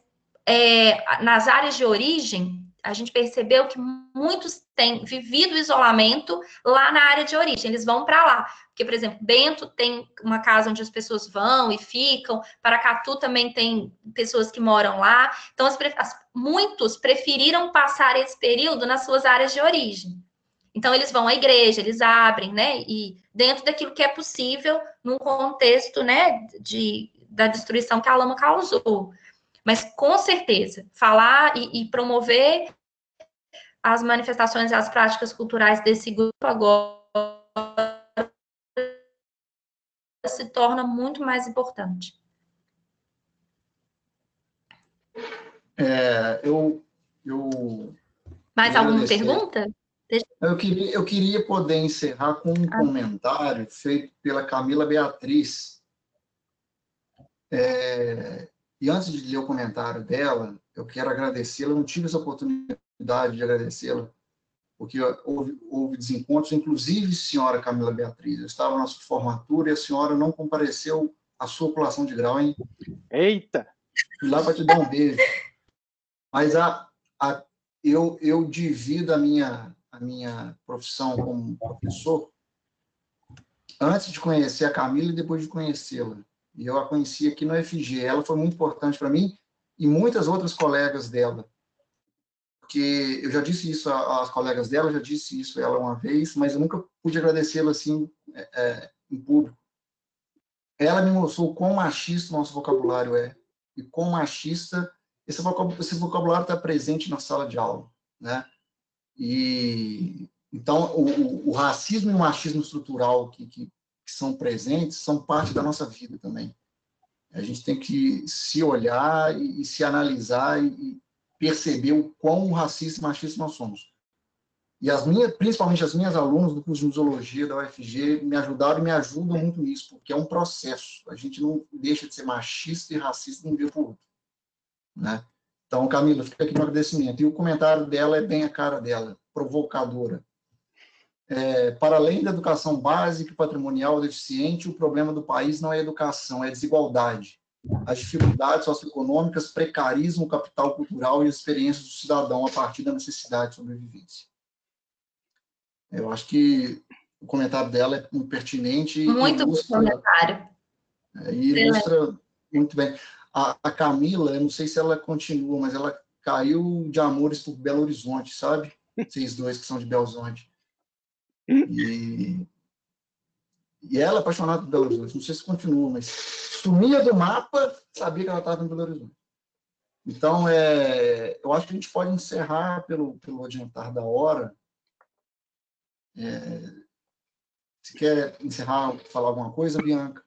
nas áreas de origem, a gente percebeu que muitos têm vivido o isolamento lá na área de origem, eles vão para lá. Porque, por exemplo, Bento tem uma casa onde as pessoas vão e ficam, Paracatu também tem pessoas que moram lá. Então, muitos preferiram passar esse período nas suas áreas de origem. Então, eles vão à igreja, eles abrem, né? E dentro daquilo que é possível, num contexto, né, da destruição que a lama causou. Mas, com certeza, falar e promover as manifestações e as práticas culturais desse grupo agora se torna muito mais importante. Mais alguma pergunta? Eu queria poder encerrar com um comentário feito pela Camila Beatriz. E antes de ler o comentário dela, eu quero agradecê-la. Eu não tive essa oportunidade de agradecê-la, porque houve desencontros, inclusive, senhora Camila Beatriz. Eu estava na sua formatura e a senhora não compareceu à sua colação de grau, hein? Eita! Fui lá para te dar um beijo. Mas eu divido a minha profissão como professor antes de conhecer a Camila e depois de conhecê-la. E eu a conheci aqui no UFG. Ela foi muito importante para mim e muitas outras colegas dela. Porque eu já disse isso às colegas dela, já disse isso a ela uma vez, mas eu nunca pude agradecê-la assim em público. Ela me mostrou o quão machista o nosso vocabulário é e quão machista esse vocabulário está presente na sala de aula, né? E então o racismo e o machismo estrutural que são presentes são parte da nossa vida também. A gente tem que se olhar e se analisar e perceber o quão racista e machista nós somos. E principalmente as minhas alunas do curso de museologia da UFG me ajudaram e me ajudam muito nisso, porque é um processo. A gente não deixa de ser machista e racista de um dia para o outro, né? Então, Camila, fica aqui no agradecimento. E o comentário dela é bem a cara dela, provocadora. Para além da educação básica e patrimonial deficiente, o problema do país não é educação, é desigualdade. As dificuldades socioeconômicas, precarismo, o capital cultural e as experiências do cidadão a partir da necessidade de sobrevivência. Eu acho que o comentário dela é muito pertinente e muito ilustra, bom comentário. Ilustra muito bem. A Camila, eu não sei se ela continua, mas ela caiu de amores por Belo Horizonte, sabe? Vocês dois que são de Belo Horizonte. E ela é apaixonada por Belo Horizonte. Não sei se continua, mas sumia do mapa, sabia que ela estava em Belo Horizonte. Então, eu acho que a gente pode encerrar pelo adiantar da hora. Você quer encerrar, falar alguma coisa, Bianca?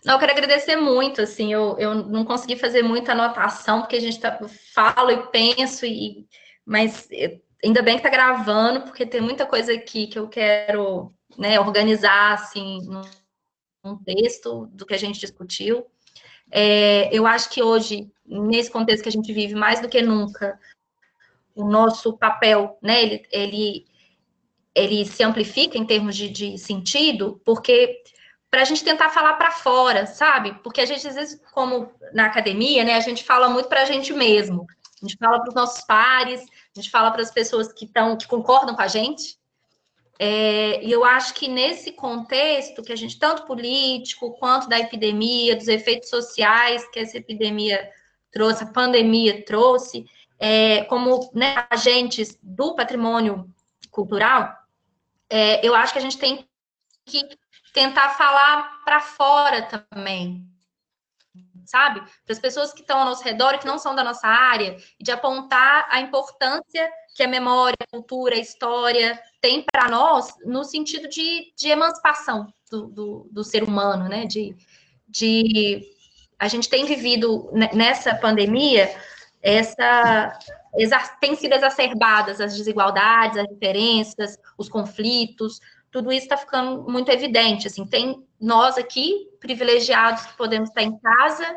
Não, eu quero agradecer muito, assim, eu não consegui fazer muita anotação, porque a gente falo e penso, mas ainda bem que está gravando, porque tem muita coisa aqui que eu quero, né, organizar, assim, num texto do que a gente discutiu. Eu acho que hoje, nesse contexto que a gente vive, mais do que nunca, o nosso papel, né, ele se amplifica em termos de sentido, porque para a gente tentar falar para fora, sabe? Porque a gente, às vezes, como na academia, né, a gente fala muito para a gente mesmo. A gente fala para os nossos pares, a gente fala para as pessoas que concordam com a gente. E eu acho que nesse contexto que a gente, tanto político, quanto da epidemia, dos efeitos sociais que essa epidemia trouxe, a pandemia trouxe, como, né, agentes do patrimônio cultural, eu acho que a gente tem que tentar falar para fora também, sabe? Para as pessoas que estão ao nosso redor e que não são da nossa área, e de apontar a importância que a memória, a cultura, a história tem para nós no sentido de emancipação do ser humano, né? A gente tem vivido nessa pandemia tem sido exacerbadas as desigualdades, as diferenças, os conflitos, tudo isso está ficando muito evidente. Assim, tem nós aqui, privilegiados, que podemos estar em casa,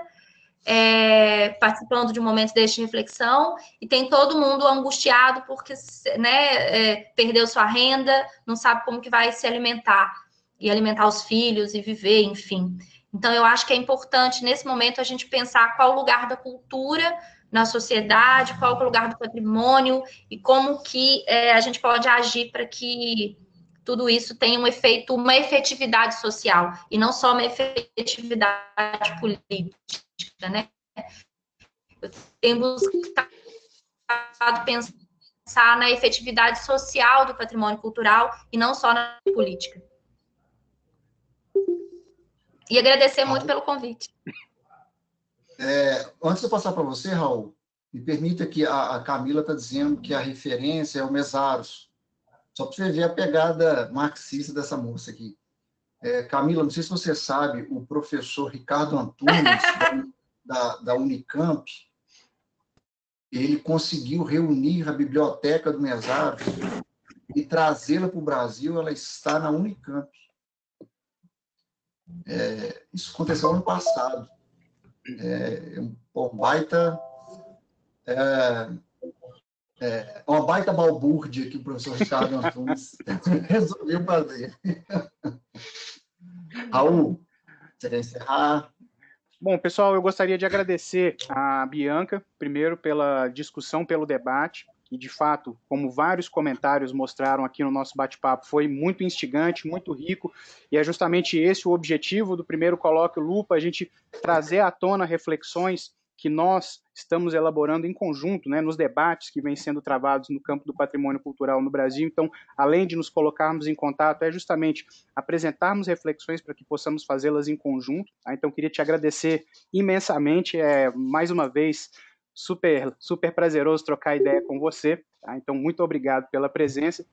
participando de um momento deste de reflexão, e tem todo mundo angustiado porque, né, perdeu sua renda, não sabe como que vai se alimentar, e alimentar os filhos, e viver, enfim. Então, eu acho que é importante, nesse momento, a gente pensar qual o lugar da cultura na sociedade, qual é o lugar do patrimônio, e como que a gente pode agir para que tudo isso tenha um efeito, uma efetividade social, e não só uma efetividade política, né? Eu tenho buscado pensar na efetividade social do patrimônio cultural e não só na política. E agradecer muito pelo convite. Antes de eu passar para você, Raul, me permita que a Camila está dizendo que a referência é o Mesaros. Só para você ver a pegada marxista dessa moça aqui. Camila, não sei se você sabe, o professor Ricardo Antunes, da Unicamp, ele conseguiu reunir a biblioteca do Mesaros e trazê-la para o Brasil. Ela está na Unicamp. Isso aconteceu ano passado. Uma baita balbúrdia que o professor Ricardo Antunes resolveu fazer. Raul, você quer encerrar? Bom, pessoal, eu gostaria de agradecer a Bianca, primeiro, pela discussão, pelo debate, e, de fato, como vários comentários mostraram aqui no nosso bate-papo, foi muito instigante, muito rico, e é justamente esse o objetivo do primeiro Colóquio Lupa, a gente trazer à tona reflexões que nós estamos elaborando em conjunto, né, nos debates que vêm sendo travados no campo do patrimônio cultural no Brasil. Então, além de nos colocarmos em contato, é justamente apresentarmos reflexões para que possamos fazê-las em conjunto. Então, queria te agradecer imensamente, mais uma vez, super prazeroso trocar ideia com você. Tá? Então, muito obrigado pela presença.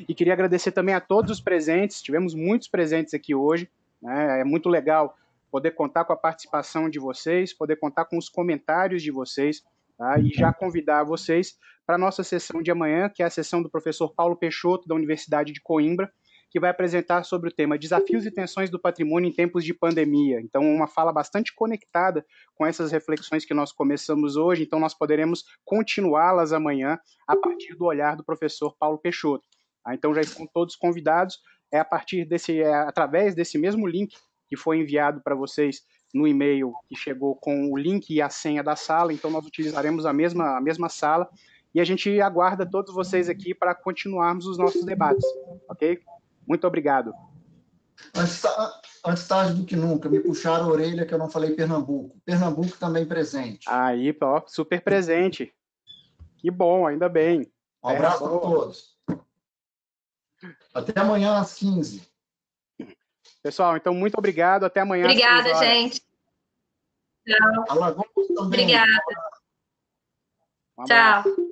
E queria agradecer também a todos os presentes, tivemos muitos presentes aqui hoje, né? É muito legal poder contar com a participação de vocês, poder contar com os comentários de vocês, tá? E já convidar vocês para a nossa sessão de amanhã, que é a sessão do professor Paulo Peixoto, da Universidade de Coimbra, que vai apresentar sobre o tema Desafios e Tensões do Patrimônio em Tempos de Pandemia. Então, uma fala bastante conectada com essas reflexões que nós começamos hoje, então nós poderemos continuá-las amanhã a partir do olhar do professor Paulo Peixoto. Então, já estão todos convidados, através desse mesmo link que foi enviado para vocês no e-mail que chegou com o link e a senha da sala, então nós utilizaremos a mesma sala, e a gente aguarda todos vocês aqui para continuarmos os nossos debates, ok? Muito obrigado. Antes tarde do que nunca, me puxaram a orelha que eu não falei Pernambuco. Pernambuco também presente. Aí, ó, super presente. Que bom, ainda bem. Um abraço a todos. Até amanhã às 15. Pessoal, então, muito obrigado. Até amanhã. Obrigada, gente. Tchau. Alagoas também. Obrigada. Um abraço. Tchau.